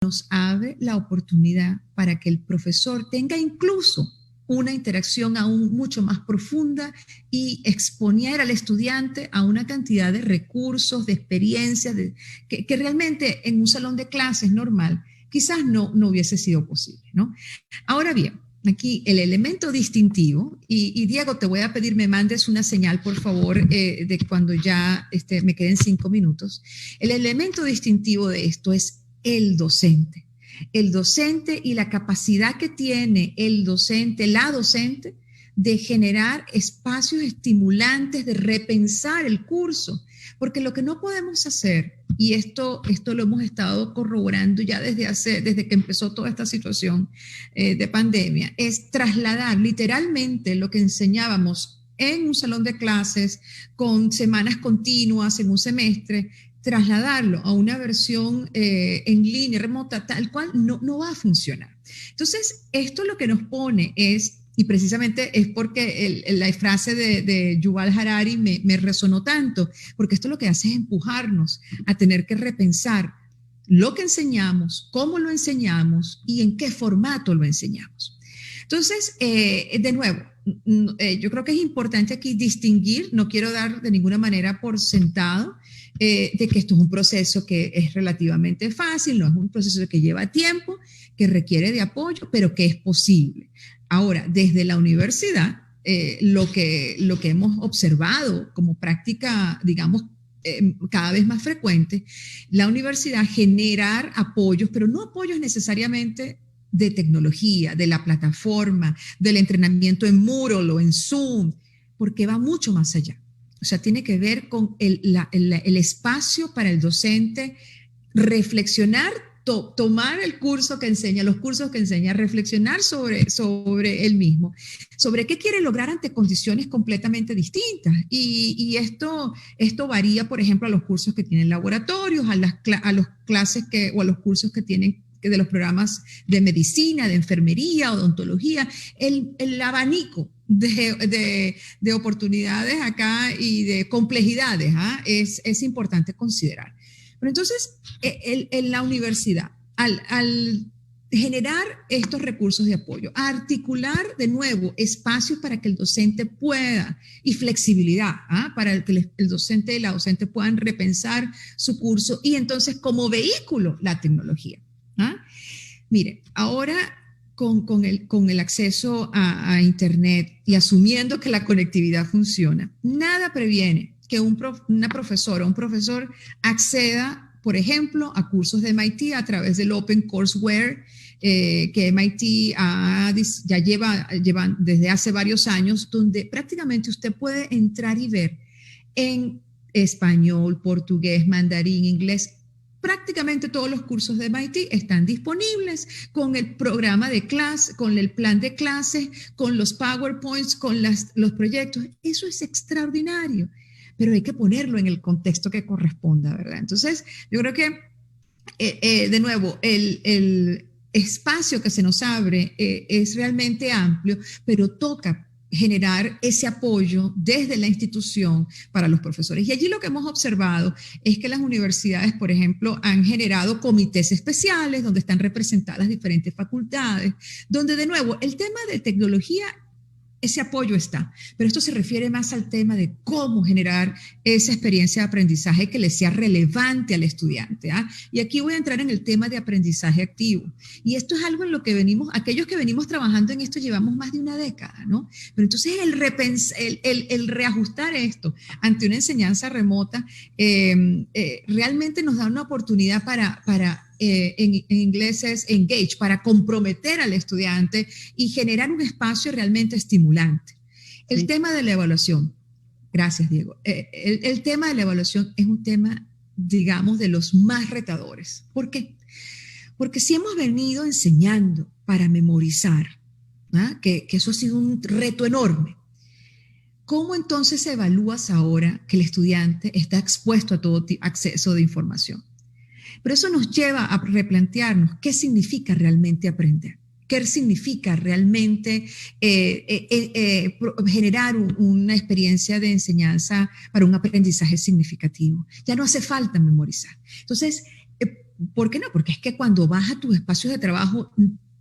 nos abre la oportunidad para que el profesor tenga incluso una interacción aún mucho más profunda y exponer al estudiante a una cantidad de recursos, de experiencias, que realmente en un salón de clases normal quizás no hubiese sido posible, ¿no? Ahora bien, aquí el elemento distintivo, y Diego, te voy a pedir me mandes una señal, por favor, de cuando ya me queden 5 minutos. El elemento distintivo de esto es el docente. El docente y la capacidad que tiene el docente, la docente, de generar espacios estimulantes, de repensar el curso. Porque lo que no podemos hacer, y esto lo hemos estado corroborando ya desde que empezó toda esta situación de pandemia, es trasladar literalmente lo que enseñábamos en un salón de clases con semanas continuas en un semestre, trasladarlo a una versión en línea, remota, tal cual, no va a funcionar. Entonces, esto lo que nos pone es, y precisamente es porque la frase de Yuval Harari me resonó tanto, porque esto lo que hace es empujarnos a tener que repensar lo que enseñamos, cómo lo enseñamos y en qué formato lo enseñamos. Entonces, de nuevo, yo creo que es importante aquí distinguir, no quiero dar de ninguna manera por sentado de que esto es un proceso que es relativamente fácil, no es un proceso que lleva tiempo, que requiere de apoyo, pero que es posible. Ahora, desde la universidad, lo que hemos observado como práctica, digamos, cada vez más frecuente, la universidad generar apoyos, pero no apoyos necesariamente de tecnología, de la plataforma, del entrenamiento en Moodle o en Zoom, porque va mucho más allá. O sea, tiene que ver con el espacio para el docente reflexionar, tomar el curso que enseña, los cursos que enseña, reflexionar sobre él mismo, sobre qué quiere lograr ante condiciones completamente distintas. Y esto varía, por ejemplo, a los cursos que tienen laboratorios, a las clases o a los cursos que tienen de los programas de medicina, de enfermería, odontología, el abanico de oportunidades acá y de complejidades es importante considerar. Pero entonces, en la universidad, al generar estos recursos de apoyo, articular de nuevo espacios para que el docente pueda, y flexibilidad, para que el docente y la docente puedan repensar su curso, y entonces como vehículo la tecnología. Mire, ahora con el acceso a Internet y asumiendo que la conectividad funciona, nada previene que una profesora o un profesor acceda, por ejemplo, a cursos de MIT a través del Open Courseware, que MIT ya lleva desde hace varios años, donde prácticamente usted puede entrar y ver en español, portugués, mandarín, inglés. Prácticamente todos los cursos de MIT están disponibles con el programa de clase, con el plan de clases, con los PowerPoints, con los proyectos. Eso es extraordinario, pero hay que ponerlo en el contexto que corresponda, ¿verdad? Entonces, yo creo que, de nuevo, el espacio que se nos abre es realmente amplio, pero toca generar ese apoyo desde la institución para los profesores. Y allí lo que hemos observado es que las universidades, por ejemplo, han generado comités especiales donde están representadas diferentes facultades, donde de nuevo el tema de tecnología, ese apoyo está, pero esto se refiere más al tema de cómo generar esa experiencia de aprendizaje que le sea relevante al estudiante. Y aquí voy a entrar en el tema de aprendizaje activo. Y esto es algo en lo que aquellos que venimos trabajando en esto llevamos más de una década, ¿no? Pero entonces el reajustar esto ante una enseñanza remota realmente nos da una oportunidad para en inglés es engage, para comprometer al estudiante y generar un espacio realmente estimulante. El tema de la evaluación, gracias Diego, el tema de la evaluación es un tema, digamos, de los más retadores. ¿Por qué? Porque si hemos venido enseñando para memorizar, que eso ha sido un reto enorme, ¿cómo entonces evalúas ahora que el estudiante está expuesto a todo acceso de información? Pero eso nos lleva a replantearnos qué significa realmente aprender, qué significa realmente generar una experiencia de enseñanza para un aprendizaje significativo. Ya no hace falta memorizar. Entonces, ¿Por qué no? Porque es que cuando vas a tus espacios de trabajo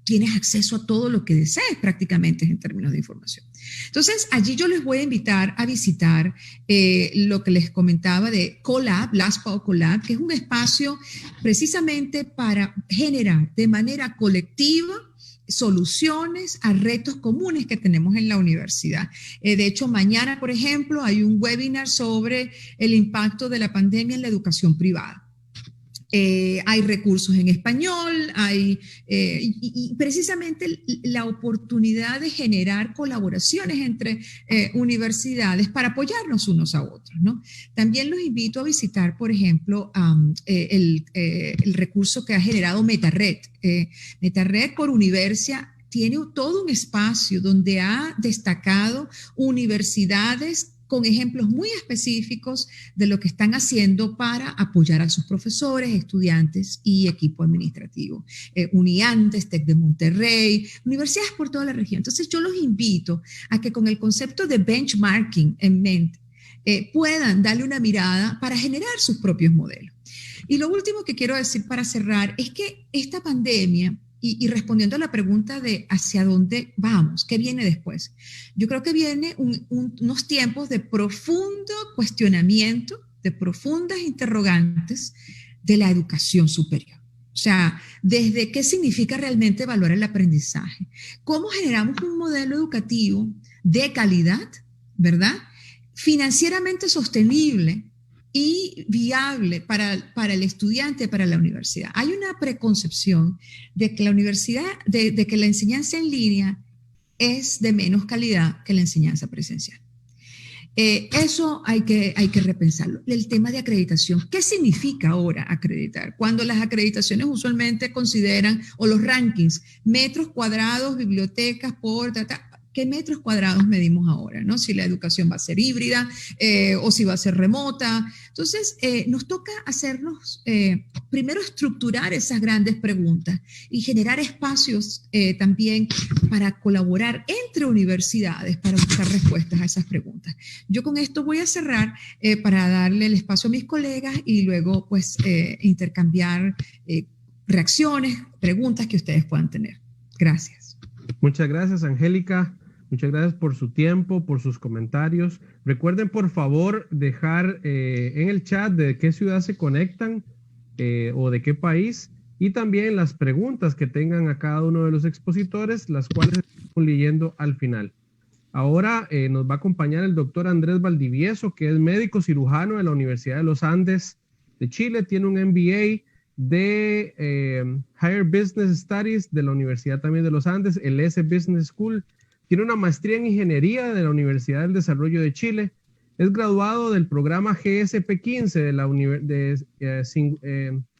tienes acceso a todo lo que desees prácticamente en términos de información. Entonces, allí yo les voy a invitar a visitar lo que les comentaba de CoLab, LASPA CoLab, que es un espacio precisamente para generar de manera colectiva soluciones a retos comunes que tenemos en la universidad. De hecho, mañana, por ejemplo, hay un webinar sobre el impacto de la pandemia en la educación privada. Hay recursos en español, y precisamente la oportunidad de generar colaboraciones entre universidades para apoyarnos unos a otros, ¿no? También los invito a visitar, por ejemplo, el recurso que ha generado MetaRed. MetaRed por Universia tiene todo un espacio donde ha destacado universidades con ejemplos muy específicos de lo que están haciendo para apoyar a sus profesores, estudiantes y equipo administrativo. Uniantes, TEC de Monterrey, universidades por toda la región. Entonces yo los invito a que con el concepto de benchmarking en mente puedan darle una mirada para generar sus propios modelos. Y lo último que quiero decir para cerrar es que esta pandemia, y respondiendo a la pregunta de hacia dónde vamos, qué viene después, yo creo que viene unos tiempos de profundo cuestionamiento, de profundas interrogantes de la educación superior. O sea, desde qué significa realmente evaluar el aprendizaje, cómo generamos un modelo educativo de calidad, ¿verdad? Financieramente sostenible y viable para el estudiante, para la universidad. Hay una preconcepción de que la universidad, de que la enseñanza en línea es de menos calidad que la enseñanza presencial. Eso hay que repensarlo. El tema de acreditación. ¿Qué significa ahora acreditar? Cuando las acreditaciones usualmente consideran, o los rankings, metros cuadrados, bibliotecas por data. ¿Qué metros cuadrados medimos ahora? ¿No? Si la educación va a ser híbrida o si va a ser remota. Entonces, nos toca hacernos, primero estructurar esas grandes preguntas y generar espacios también para colaborar entre universidades para buscar respuestas a esas preguntas. Yo con esto voy a cerrar para darle el espacio a mis colegas y luego pues intercambiar reacciones, preguntas que ustedes puedan tener. Gracias. Muchas gracias, Angélica. Muchas gracias por su tiempo, por sus comentarios. Recuerden, por favor, dejar en el chat de qué ciudad se conectan o de qué país, y también las preguntas que tengan a cada uno de los expositores, las cuales estamos leyendo al final. Ahora nos va a acompañar el doctor Andrés Valdivieso, que es médico cirujano de la Universidad de los Andes de Chile. Tiene un MBA de Higher Business Studies de la Universidad también de los Andes, el S Business School. Tiene una maestría en ingeniería de la Universidad del Desarrollo de Chile. Es graduado del programa GSP-15 de la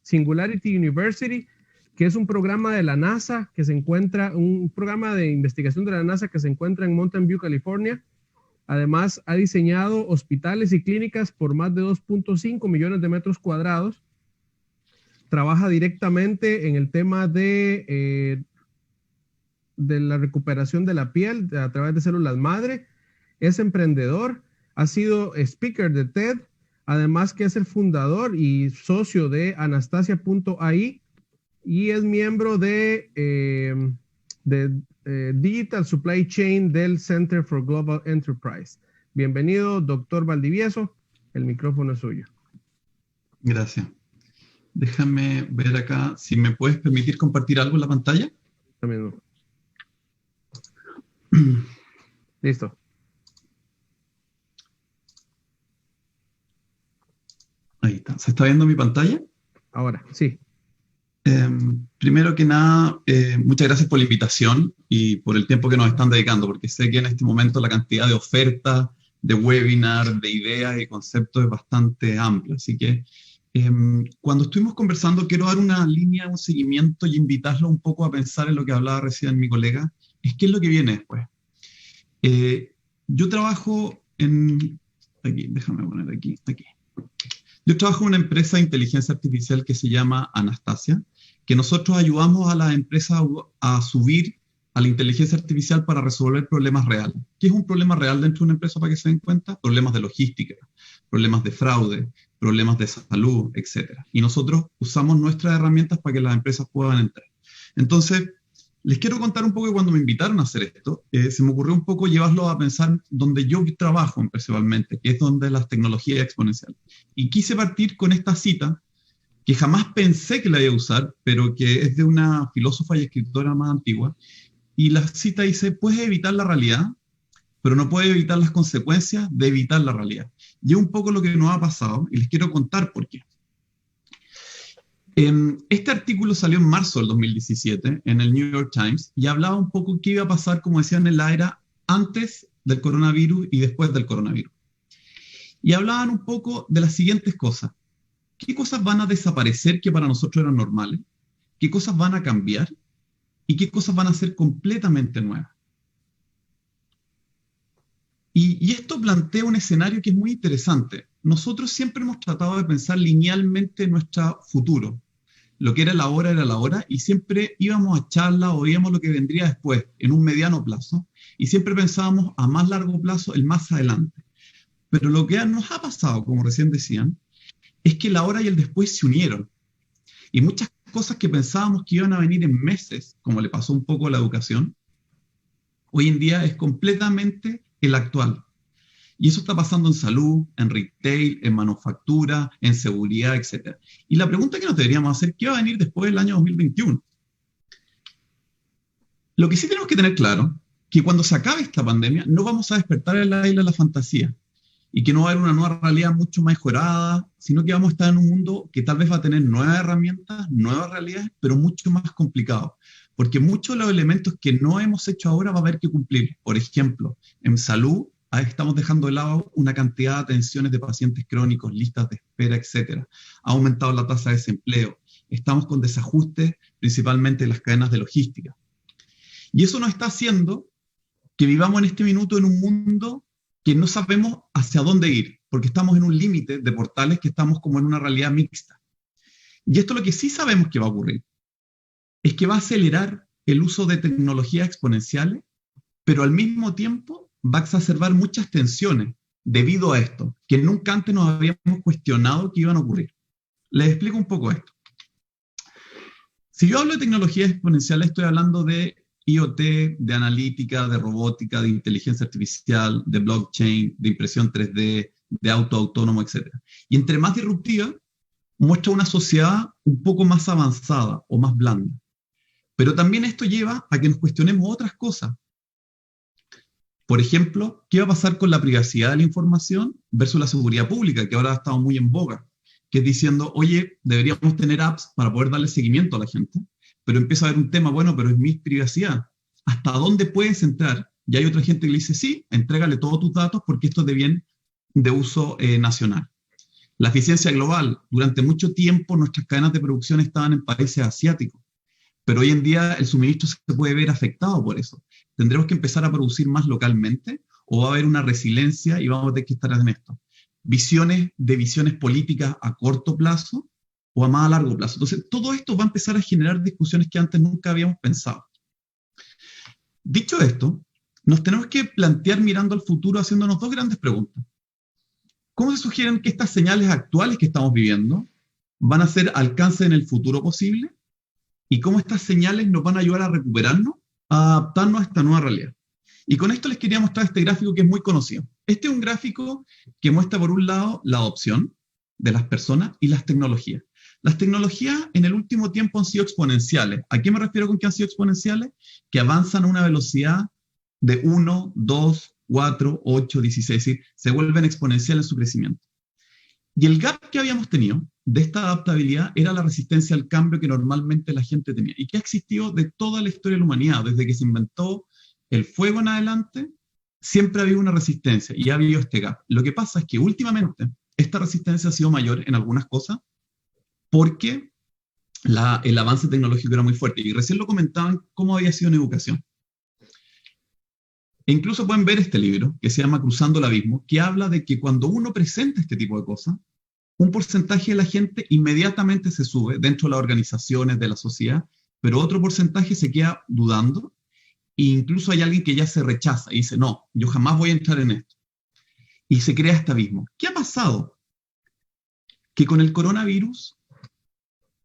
Singularity University, que es un programa de la NASA que se encuentra, un programa de investigación de la NASA que se encuentra en Mountain View, California. Además, ha diseñado hospitales y clínicas por más de 2.5 millones de metros cuadrados. Trabaja directamente en el tema de la recuperación de la piel a través de células madre. Es emprendedor, ha sido speaker de TED, además que es el fundador y socio de Anastasia.ai y es miembro de Digital Supply Chain del Center for Global Enterprise. Bienvenido, doctor Valdivieso, el micrófono es suyo. Gracias. Déjame ver acá, si me puedes permitir compartir algo en la pantalla. También no. Listo. Ahí está. ¿Se está viendo mi pantalla? Ahora, sí. Primero que nada, muchas gracias por la invitación y por el tiempo que nos están dedicando, porque sé que en este momento la cantidad de ofertas, de webinar, de ideas y conceptos es bastante amplia. Así que cuando estuvimos conversando, quiero dar una línea, un seguimiento y invitarlo un poco a pensar en lo que hablaba recién mi colega. ¿Qué es lo que viene después? Yo trabajo en... Aquí, déjame poner aquí. Yo trabajo en una empresa de inteligencia artificial que se llama Anastasia, que nosotros ayudamos a las empresas a subir a la inteligencia artificial para resolver problemas reales. ¿Qué es un problema real dentro de una empresa para que se den cuenta? Problemas de logística, problemas de fraude, problemas de salud, etc. Y nosotros usamos nuestras herramientas para que las empresas puedan entrar. Entonces, les quiero contar un poco que cuando me invitaron a hacer esto, se me ocurrió un poco llevarlo a pensar donde yo trabajo principalmente, que es donde las tecnologías exponenciales. Y quise partir con esta cita, que jamás pensé que la iba a usar, pero que es de una filósofa y escritora más antigua. Y la cita dice, puedes evitar la realidad, pero no puedes evitar las consecuencias de evitar la realidad. Y es un poco lo que nos ha pasado, y les quiero contar por qué. Este artículo salió en marzo del 2017 en el New York Times y hablaba un poco qué iba a pasar, como decían, en la era antes del coronavirus y después del coronavirus. Y hablaban un poco de las siguientes cosas. ¿Qué cosas van a desaparecer que para nosotros eran normales? ¿Qué cosas van a cambiar? ¿Y qué cosas van a ser completamente nuevas? Y esto plantea un escenario que es muy interesante. Nosotros siempre hemos tratado de pensar linealmente en nuestro futuro. Lo que era la hora, y siempre íbamos a charlas o veíamos lo que vendría después, en un mediano plazo, y siempre pensábamos a más largo plazo, el más adelante. Pero lo que nos ha pasado, como recién decían, es que la hora y el después se unieron. Y muchas cosas que pensábamos que iban a venir en meses, como le pasó un poco a la educación, hoy en día es completamente el actual. Y eso está pasando en salud, en retail, en manufactura, en seguridad, etc. Y la pregunta que nos deberíamos hacer, ¿qué va a venir después del año 2021? Lo que sí tenemos que tener claro, que cuando se acabe esta pandemia, no vamos a despertar en la isla de la fantasía, y que no va a haber una nueva realidad mucho mejorada, sino que vamos a estar en un mundo que tal vez va a tener nuevas herramientas, nuevas realidades, pero mucho más complicado. Porque muchos de los elementos que no hemos hecho ahora va a haber que cumplir. Por ejemplo, en salud, estamos dejando de lado una cantidad de atenciones de pacientes crónicos, listas de espera, etc. Ha aumentado la tasa de desempleo. Estamos con desajustes, principalmente en las cadenas de logística. Y eso nos está haciendo que vivamos en este minuto en un mundo que no sabemos hacia dónde ir, porque estamos en un límite de portales que estamos como en una realidad mixta. Y esto lo que sí sabemos que va a ocurrir es que va a acelerar el uso de tecnologías exponenciales, pero al mismo tiempo va a exacerbar muchas tensiones debido a esto, que nunca antes nos habíamos cuestionado que iban a ocurrir. Les explico un poco esto. Si yo hablo de tecnologías exponenciales, estoy hablando de IoT, de analítica, de robótica, de inteligencia artificial, de blockchain, de impresión 3D, de auto autónomo, etc. Y entre más disruptiva, muestra una sociedad un poco más avanzada o más blanda. Pero también esto lleva a que nos cuestionemos otras cosas. Por ejemplo, ¿qué va a pasar con la privacidad de la información versus la seguridad pública, que ahora ha estado muy en boga? Que es diciendo, oye, deberíamos tener apps para poder darle seguimiento a la gente, pero empieza a haber un tema, bueno, pero es mi privacidad. ¿Hasta dónde puedes entrar? Y hay otra gente que le dice, sí, entrégale todos tus datos porque esto es de bien de uso nacional. La eficiencia global. Durante mucho tiempo nuestras cadenas de producción estaban en países asiáticos, pero hoy en día el suministro se puede ver afectado por eso. ¿Tendremos que empezar a producir más localmente o va a haber una resiliencia y vamos a tener que estar en esto? Visiones políticas a corto plazo o a más a largo plazo. Entonces, todo esto va a empezar a generar discusiones que antes nunca habíamos pensado. Dicho esto, nos tenemos que plantear mirando al futuro haciéndonos dos grandes preguntas. ¿Cómo se sugieren que estas señales actuales que estamos viviendo van a ser alcance en el futuro posible? ¿Y cómo estas señales nos van a ayudar a recuperarnos, a adaptarnos a esta nueva realidad? Y con esto les quería mostrar este gráfico que es muy conocido. Este es un gráfico que muestra, por un lado, la adopción de las personas y las tecnologías. Las tecnologías en el último tiempo han sido exponenciales. ¿A qué me refiero con que han sido exponenciales? Que avanzan a una velocidad de 1, 2, 4, 8, 16, es decir, se vuelven exponenciales en su crecimiento. Y el gap que habíamos tenido de esta adaptabilidad era la resistencia al cambio que normalmente la gente tenía y que ha existido de toda la historia de la humanidad, desde que se inventó el fuego en adelante, siempre ha habido una resistencia y ha habido este gap. Lo que pasa es que últimamente esta resistencia ha sido mayor en algunas cosas porque el avance tecnológico era muy fuerte. Y recién lo comentaban cómo había sido en educación. E incluso pueden ver este libro, que se llama Cruzando el Abismo, que habla de que cuando uno presenta este tipo de cosas, un porcentaje de la gente inmediatamente se sube dentro de las organizaciones, de la sociedad, pero otro porcentaje se queda dudando e incluso hay alguien que ya se rechaza y dice, no, yo jamás voy a entrar en esto. Y se crea este abismo. ¿Qué ha pasado? que con el coronavirus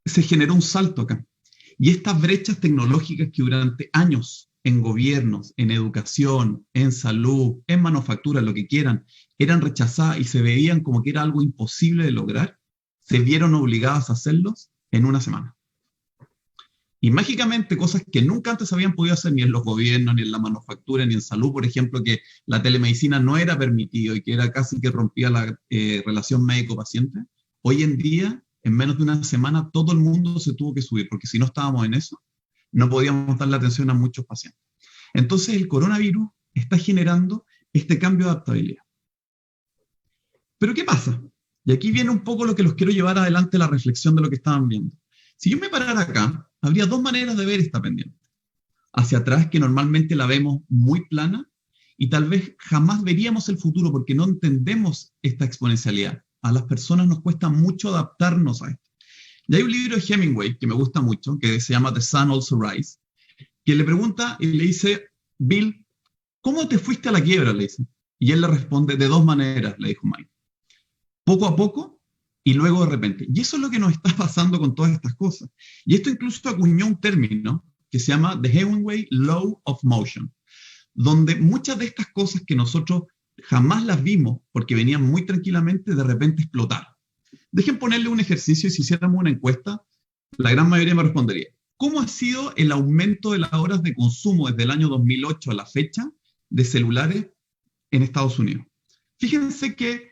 se generó un salto acá. Y estas brechas tecnológicas que durante años en gobiernos, en educación, en salud, en manufactura, lo que quieran, eran rechazadas y se veían como que era algo imposible de lograr, se vieron obligadas a hacerlos en una semana. Y mágicamente cosas que nunca antes habían podido hacer ni en los gobiernos, ni en la manufactura, ni en salud, por ejemplo, que la telemedicina no era permitido y que era casi que rompía la relación médico-paciente, hoy en día, en menos de una semana, todo el mundo se tuvo que subir, porque si no estábamos en eso, no podíamos darle atención a muchos pacientes. Entonces el coronavirus está generando este cambio de adaptabilidad. Pero ¿qué pasa? Y aquí viene un poco lo que los quiero llevar adelante, la reflexión de lo que estaban viendo. Si yo me parara acá, habría dos maneras de ver esta pendiente. Hacia atrás, que normalmente la vemos muy plana, y tal vez jamás veríamos el futuro porque no entendemos esta exponencialidad. A las personas nos cuesta mucho adaptarnos a esto. Y hay un libro de Hemingway que me gusta mucho, que se llama The Sun Also Rise, que le pregunta y le dice, Bill, ¿cómo te fuiste a la quiebra? Le dice. Y él le responde, de dos maneras, le dijo Mike. Poco a poco y luego de repente. Y eso es lo que nos está pasando con todas estas cosas. Y esto incluso acuñó un término que se llama The Hemingway Law of Motion, donde muchas de estas cosas que nosotros jamás las vimos porque venían muy tranquilamente, de repente explotaron. Dejen ponerle un ejercicio y si hiciéramos una encuesta, la gran mayoría me respondería. ¿Cómo ha sido el aumento de las horas de consumo desde el año 2008 a la fecha de celulares en Estados Unidos? Fíjense que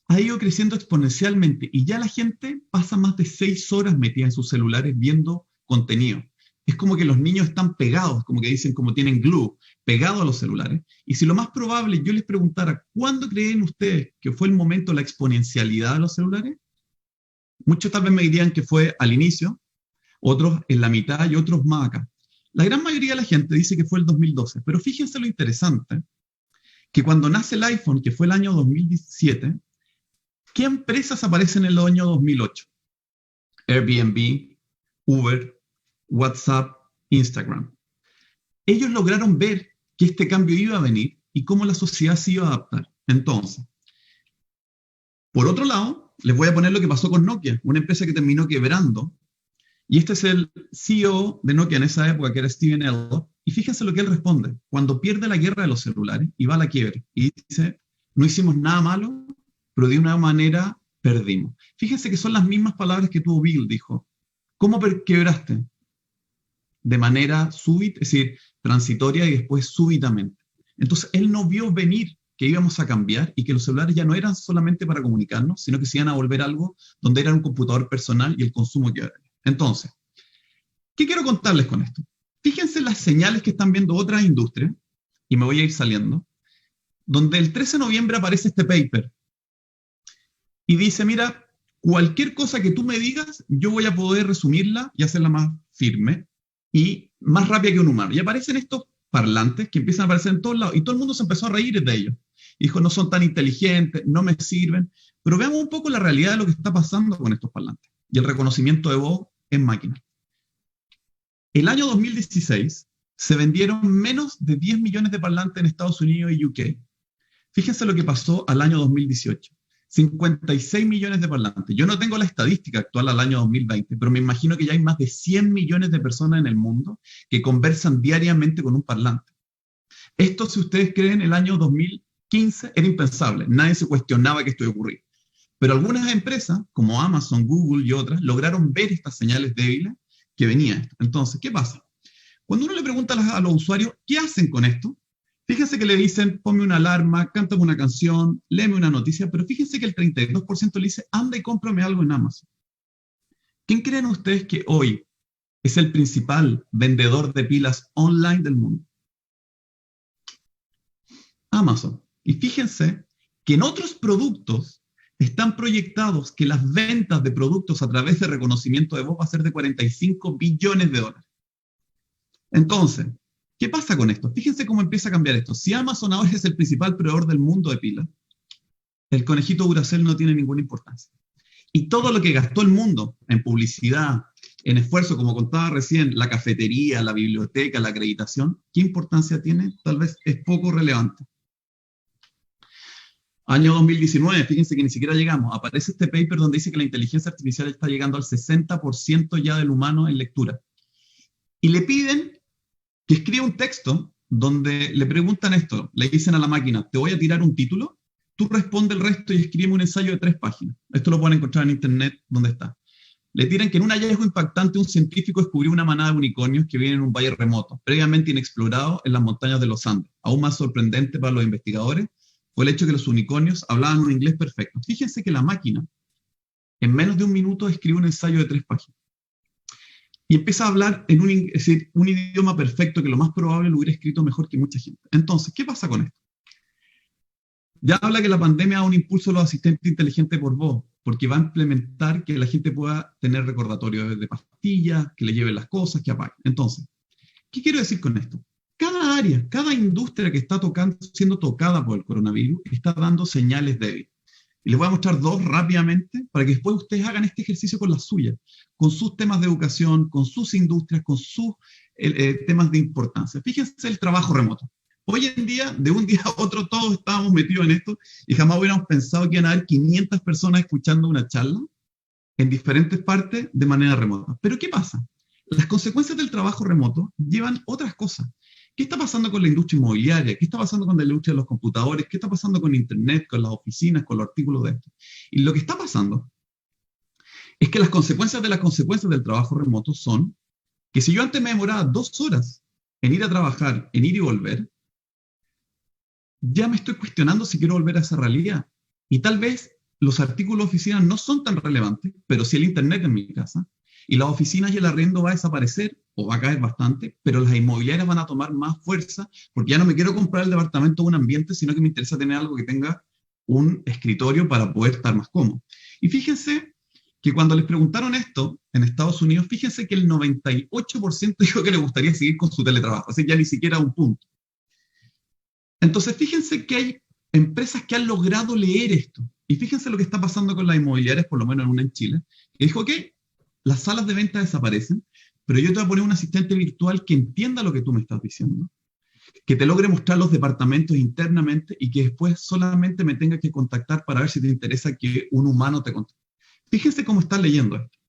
ha ido creciendo exponencialmente y ya la gente pasa más de 6 horas metida en sus celulares viendo contenido. Es como que los niños están pegados, como que dicen, como tienen glue, pegados a los celulares. Y si lo más probable yo les preguntara, ¿cuándo creen ustedes que fue el momento de la exponencialidad de los celulares? Muchos tal vez me dirían que fue al inicio, otros en la mitad y otros más acá. La gran mayoría de la gente dice que fue el 2012, pero fíjense lo interesante, que cuando nace el iPhone, que fue el año 2017, ¿qué empresas aparecen en el año 2008? Airbnb, Uber, WhatsApp, Instagram. Ellos lograron ver que este cambio iba a venir y cómo la sociedad se iba a adaptar. Entonces, por otro lado, les voy a poner lo que pasó con Nokia, una empresa que terminó quebrando. Y este es el CEO de Nokia en esa época, que era Steven Elop. Y fíjense lo que él responde. Cuando pierde la guerra de los celulares y va a la quiebra. Y dice, no hicimos nada malo, pero de una manera perdimos. Fíjense que son las mismas palabras que tuvo Bill, dijo. ¿Cómo quebraste? De manera súbita, es decir, transitoria y después súbitamente. Entonces, él no vio venir que íbamos a cambiar y que los celulares ya no eran solamente para comunicarnos, sino que se iban a volver algo donde era un computador personal y el consumo que iba a tener. Entonces, ¿qué quiero contarles con esto? Fíjense las señales que están viendo otras industrias, y me voy a ir saliendo, donde el 13 de noviembre aparece este paper, y dice, mira, cualquier cosa que tú me digas, yo voy a poder resumirla y hacerla más firme, y más rápida que un humano. Y aparecen estos parlantes que empiezan a aparecer en todos lados, y todo el mundo se empezó a reír de ellos. Dijo, no son tan inteligentes, no me sirven, pero veamos un poco la realidad de lo que está pasando con estos parlantes y el reconocimiento de voz en máquina. El año 2016 se vendieron menos de 10 millones de parlantes en Estados Unidos y UK. Fíjense lo que pasó al año 2018. 56 millones de parlantes. Yo no tengo la estadística actual al año 2020, pero me imagino que ya hay más de 100 millones de personas en el mundo que conversan diariamente con un parlante. Esto, si ustedes creen, el año 2015 era impensable. Nadie se cuestionaba que esto iba a ocurrir. Pero algunas empresas, como Amazon, Google y otras, lograron ver estas señales débiles que venían. Entonces, ¿qué pasa? Cuando uno le pregunta a los usuarios, ¿qué hacen con esto? Fíjense que le dicen, ponme una alarma, cántame una canción, léeme una noticia, pero fíjense que el 32% le dice, anda y cómprame algo en Amazon. ¿Quién creen ustedes que hoy es el principal vendedor de pilas online del mundo? Amazon. Y fíjense que en otros productos están proyectados que las ventas de productos a través de reconocimiento de voz va a ser de 45 billones de dólares. Entonces, ¿qué pasa con esto? Fíjense cómo empieza a cambiar esto. Si Amazon ahora es el principal proveedor del mundo de pilas, el conejito Duracell no tiene ninguna importancia. Y todo lo que gastó el mundo en publicidad, en esfuerzo, como contaba recién, la cafetería, la biblioteca, la acreditación, ¿qué importancia tiene? Tal vez es poco relevante. Año 2019, fíjense que ni siquiera llegamos. Aparece este paper donde dice que la inteligencia artificial está llegando al 60% ya del humano en lectura. Y le piden que escriba un texto donde le preguntan esto, le dicen a la máquina, te voy a tirar un título, tú responde el resto y escribe un ensayo de 3 páginas. Esto lo pueden encontrar en internet, donde está. Le tiran que en un hallazgo impactante un científico descubrió una manada de unicornios que viven en un valle remoto, previamente inexplorado en las montañas de los Andes. Aún más sorprendente para los investigadores fue el hecho de que los unicornios hablaban un inglés perfecto. Fíjense que la máquina, en menos de un minuto, escribe un ensayo de 3 páginas. Y empieza a hablar en un idioma perfecto que lo más probable lo hubiera escrito mejor que mucha gente. Entonces, ¿qué pasa con esto? Ya habla que la pandemia da un impulso a los asistentes inteligentes por voz, porque va a implementar que la gente pueda tener recordatorios de pastillas, que le lleven las cosas, que apaguen. Entonces, ¿qué quiero decir con esto? Cada área, cada industria que está siendo tocada por el coronavirus está dando señales débiles. Y les voy a mostrar 2 rápidamente para que después ustedes hagan este ejercicio con las suyas, con sus temas de educación, con sus industrias, con sus temas de importancia. Fíjense el trabajo remoto. Hoy en día, de un día a otro, todos estábamos metidos en esto y jamás hubiéramos pensado que iban a haber 500 personas escuchando una charla en diferentes partes de manera remota. Pero ¿qué pasa? Las consecuencias del trabajo remoto llevan otras cosas. ¿Qué está pasando con la industria inmobiliaria? ¿Qué está pasando con la industria de los computadores? ¿Qué está pasando con Internet, con las oficinas, con los artículos de esto? Y lo que está pasando es que las consecuencias del trabajo remoto son que si yo antes me demoraba 2 horas en ir a trabajar, en ir y volver, ya me estoy cuestionando si quiero volver a esa realidad. Y tal vez los artículos de oficina no son tan relevantes, pero sí el Internet en mi casa. Y las oficinas y el arriendo va a desaparecer, o va a caer bastante, pero las inmobiliarias van a tomar más fuerza, porque ya no me quiero comprar el departamento o un ambiente, sino que me interesa tener algo que tenga un escritorio para poder estar más cómodo. Y fíjense que cuando les preguntaron esto en Estados Unidos, fíjense que el 98% dijo que le gustaría seguir con su teletrabajo, así que ya ni siquiera un punto. Entonces, fíjense que hay empresas que han logrado leer esto. Y fíjense lo que está pasando con las inmobiliarias, por lo menos una en Chile, que dijo, ok, las salas de venta desaparecen, pero yo te voy a poner un asistente virtual que entienda lo que tú me estás diciendo, que te logre mostrar los departamentos internamente y que después solamente me tenga que contactar para ver si te interesa que un humano te contacte. Fíjense cómo están leyendo esto.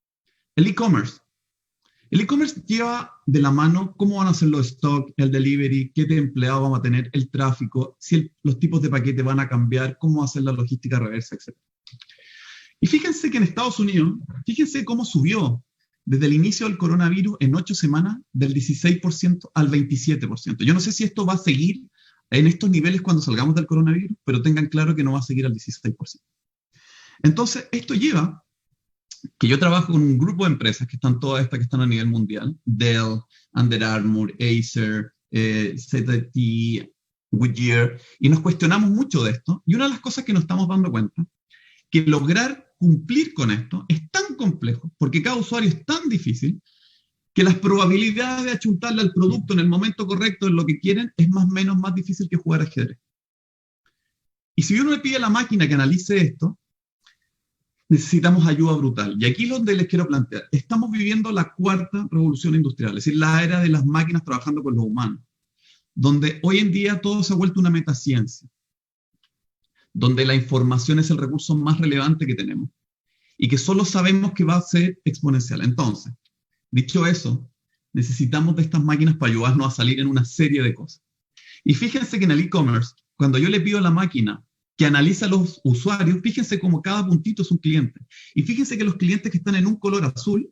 El e-commerce. El e-commerce lleva de la mano cómo van a ser los stock, el delivery, qué empleados vamos a tener, el tráfico, si los tipos de paquete van a cambiar, cómo va a ser la logística reversa, etc. Y fíjense que en Estados Unidos, fíjense cómo subió desde el inicio del coronavirus en 8 semanas del 16% al 27%. Yo no sé si esto va a seguir en estos niveles cuando salgamos del coronavirus, pero tengan claro que no va a seguir al 16%. Entonces, esto lleva que yo trabajo con un grupo de empresas que están todas estas que están a nivel mundial, Dell, Under Armour, Acer, ZTE, Goodyear, y nos cuestionamos mucho de esto, y una de las cosas que nos estamos dando cuenta, que lograr cumplir con esto es tan complejo, porque cada usuario es tan difícil, que las probabilidades de achuntarle al producto en el momento correcto, en lo que quieren, es más o menos más difícil que jugar ajedrez. Y si uno le pide a la máquina que analice esto, necesitamos ayuda brutal. Y aquí es donde les quiero plantear. Estamos viviendo la 4ª revolución industrial, es decir, la era de las máquinas trabajando con los humanos, donde hoy en día todo se ha vuelto una metaciencia, donde la información es el recurso más relevante que tenemos y que solo sabemos que va a ser exponencial. Entonces, dicho eso, necesitamos de estas máquinas para ayudarnos a salir en una serie de cosas. Y fíjense que en el e-commerce, cuando yo le pido a la máquina que analiza a los usuarios, fíjense como cada puntito es un cliente. Y fíjense que los clientes que están en un color azul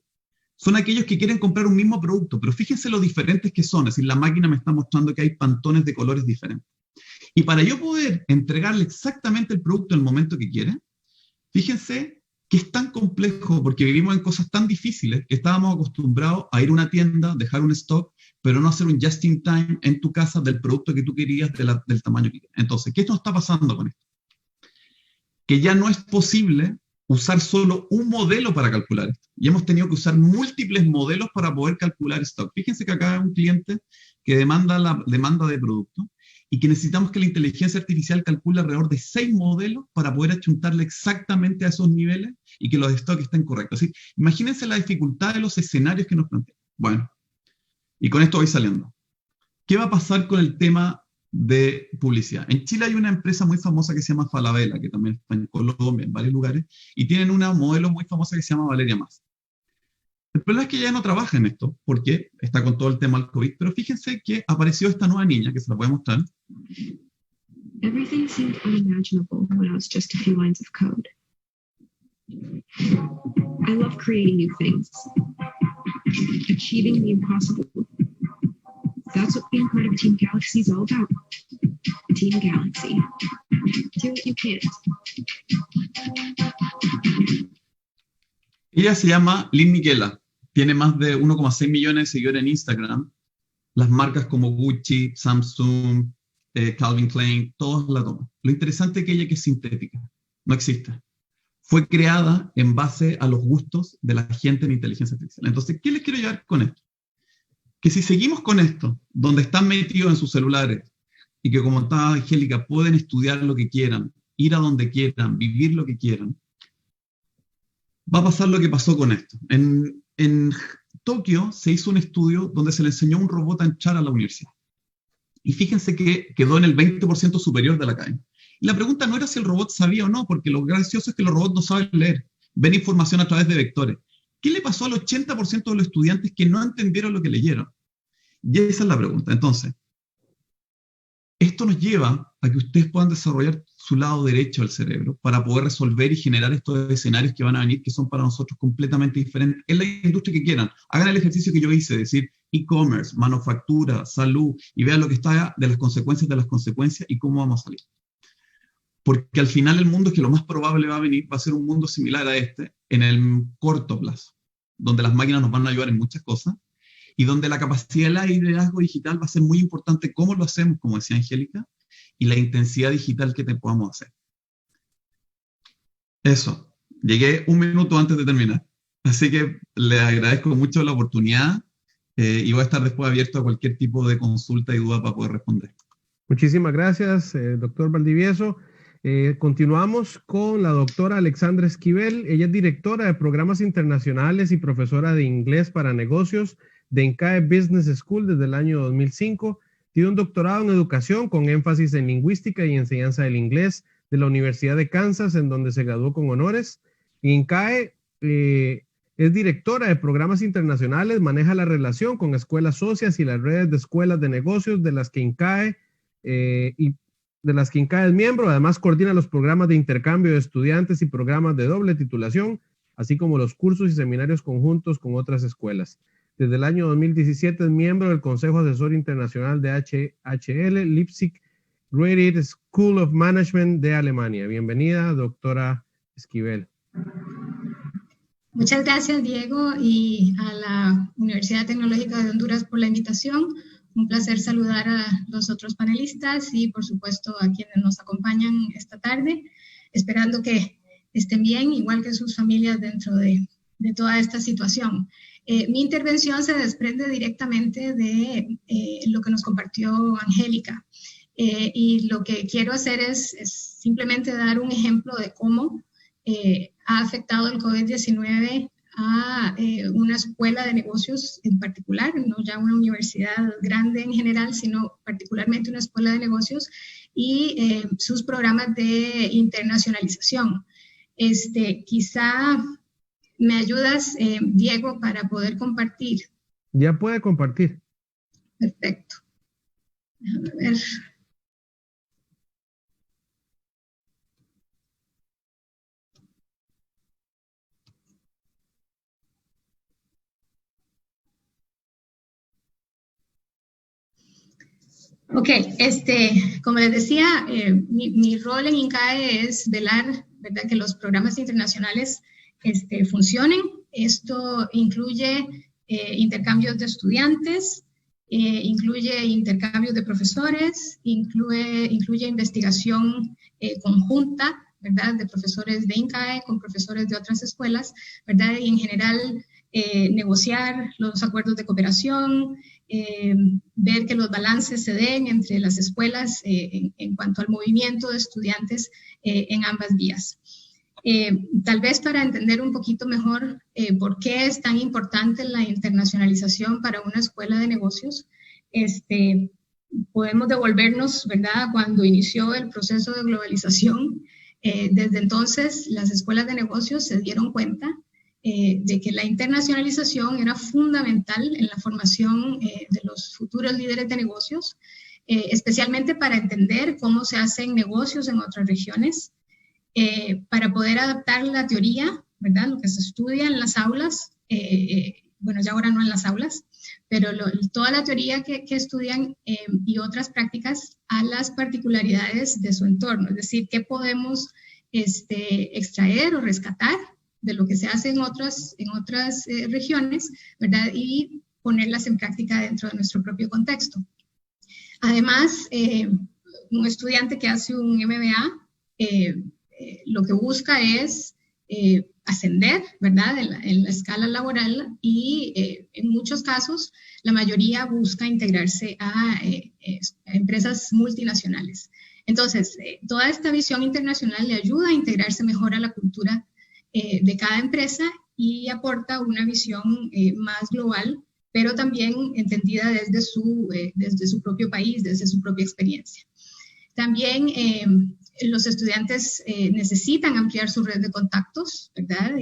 son aquellos que quieren comprar un mismo producto, pero fíjense lo diferentes que son. Es decir, la máquina me está mostrando que hay pantones de colores diferentes. Y para yo poder entregarle exactamente el producto en el momento que quiere, fíjense que es tan complejo porque vivimos en cosas tan difíciles que estábamos acostumbrados a ir a una tienda, dejar un stock, pero no hacer un just in time en tu casa del producto que tú querías, del tamaño que querías. Entonces, ¿qué nos está pasando con esto? Que ya no es posible usar solo un modelo para calcular esto. Y hemos tenido que usar múltiples modelos para poder calcular stock. Fíjense que acá hay un cliente que demanda la demanda de producto y que necesitamos que la inteligencia artificial calcule alrededor de 6 modelos para poder achuntarle exactamente a esos niveles y que los stocks estén correctos. ¿Sí? Imagínense la dificultad de los escenarios que nos plantean. Bueno, y con esto voy saliendo. ¿Qué va a pasar con el tema de publicidad. En Chile hay una empresa muy famosa que se llama Falabella, que también está en Colombia, en varios lugares, y tienen una modelo muy famosa que se llama Valeria Massa. El problema es que ella no trabaja en esto, porque está con todo el tema del COVID, pero fíjense que apareció esta nueva niña, que se la voy a mostrar. Everything seemed unimaginable when I was just a few lines of code. I love creating new things, achieving the impossible. That's what being part of Team Galaxy is all about. Team Galaxy. Do what you can't. Ella se llama Lynn Miquela, tiene más de 1,6 millones de seguidores en Instagram. Las marcas como Gucci, Samsung, Calvin Klein, todas la toman. Lo interesante es que ella que es sintética, no existe. Fue creada en base a los gustos de la gente en inteligencia artificial. Entonces, ¿qué les quiero llevar con esto? Que si seguimos con esto, donde están metidos en sus celulares, y que como estaba Angélica, pueden estudiar lo que quieran, ir a donde quieran, vivir lo que quieran, va a pasar lo que pasó con esto. En Tokio se hizo un estudio donde se le enseñó a un robot a entrar a la universidad. Y fíjense que quedó en el 20% superior de la academia. Y la pregunta no era si el robot sabía o no, porque lo gracioso es que los robots no saben leer, ven información a través de vectores. ¿Qué le pasó al 80% de los estudiantes que no entendieron lo que leyeron? Y esa es la pregunta. Entonces, esto nos lleva a que ustedes puedan desarrollar su lado derecho del cerebro para poder resolver y generar estos escenarios que van a venir, que son para nosotros completamente diferentes en la industria que quieran. Hagan el ejercicio que yo hice, es decir, e-commerce, manufactura, salud, y vean lo que está de las consecuencias y cómo vamos a salir. Porque al final el mundo es que lo más probable va a venir, va a ser un mundo similar a este en el corto plazo, donde las máquinas nos van a ayudar en muchas cosas, y donde la capacidad de liderazgo digital va a ser muy importante, cómo lo hacemos, como decía Angélica, y la intensidad digital que te podamos hacer. Eso. Llegué un minuto antes de terminar. Así que le agradezco mucho la oportunidad y voy a estar después abierto a cualquier tipo de consulta y duda para poder responder. Muchísimas gracias, doctor Valdivieso. Continuamos con la doctora Alexandra Esquivel. Ella es directora de programas internacionales y profesora de inglés para negocios de INCAE Business School desde el año 2005. Tiene un doctorado en educación con énfasis en lingüística y enseñanza del inglés de la Universidad de Kansas, en donde se graduó con honores. INCAE es directora de programas internacionales, maneja la relación con escuelas socias y las redes de escuelas de negocios de las que INCAE es miembro. Además, coordina los programas de intercambio de estudiantes y programas de doble titulación, así como los cursos y seminarios conjuntos con otras escuelas. Desde el año 2017 es miembro del Consejo Asesor Internacional de HL Leipzig Graduate School of Management de Alemania. Bienvenida, doctora Esquivel. Muchas gracias, Diego, y a la Universidad Tecnológica de Honduras por la invitación. Un placer saludar a los otros panelistas y, por supuesto, a quienes nos acompañan esta tarde, esperando que estén bien, igual que sus familias dentro de toda esta situación. Mi intervención se desprende directamente de lo que nos compartió Angélica, y lo que quiero hacer es simplemente dar un ejemplo de cómo ha afectado el COVID-19 a una escuela de negocios en particular, no ya una universidad grande en general, sino particularmente una escuela de negocios y sus programas de internacionalización. Quizá me ayudas, Diego, para poder compartir. Ya puede compartir. Perfecto. Déjame ver. Ok, como les decía, mi rol en INCAE es velar, ¿verdad?, que los programas internacionales funcionen. Esto incluye intercambios de estudiantes, incluye intercambios de profesores, incluye investigación conjunta, ¿verdad?, de profesores de INCAE con profesores de otras escuelas, ¿verdad?, y en general negociar los acuerdos de cooperación, ver que los balances se den entre las escuelas en cuanto al movimiento de estudiantes en ambas vías. Tal vez para entender un poquito mejor por qué es tan importante la internacionalización para una escuela de negocios, podemos devolvernos, ¿verdad?, cuando inició el proceso de globalización. Desde entonces, las escuelas de negocios se dieron cuenta de que la internacionalización era fundamental en la formación de los futuros líderes de negocios, especialmente para entender cómo se hacen negocios en otras regiones, para poder adaptar la teoría, ¿verdad?, lo que se estudia en las aulas, bueno, ya ahora no en las aulas, pero toda la teoría que estudian y otras prácticas a las particularidades de su entorno, es decir, qué podemos extraer o rescatar de lo que se hace en otras regiones, ¿verdad?, y ponerlas en práctica dentro de nuestro propio contexto. Además, un estudiante que hace un MBA lo que busca es ascender, ¿verdad?, en la escala laboral y en muchos casos la mayoría busca integrarse a empresas multinacionales. Entonces, toda esta visión internacional le ayuda a integrarse mejor a la cultura de cada empresa y aporta una visión más global, pero también entendida desde su propio país, desde su propia experiencia. También los estudiantes necesitan ampliar su red de contactos, ¿verdad?,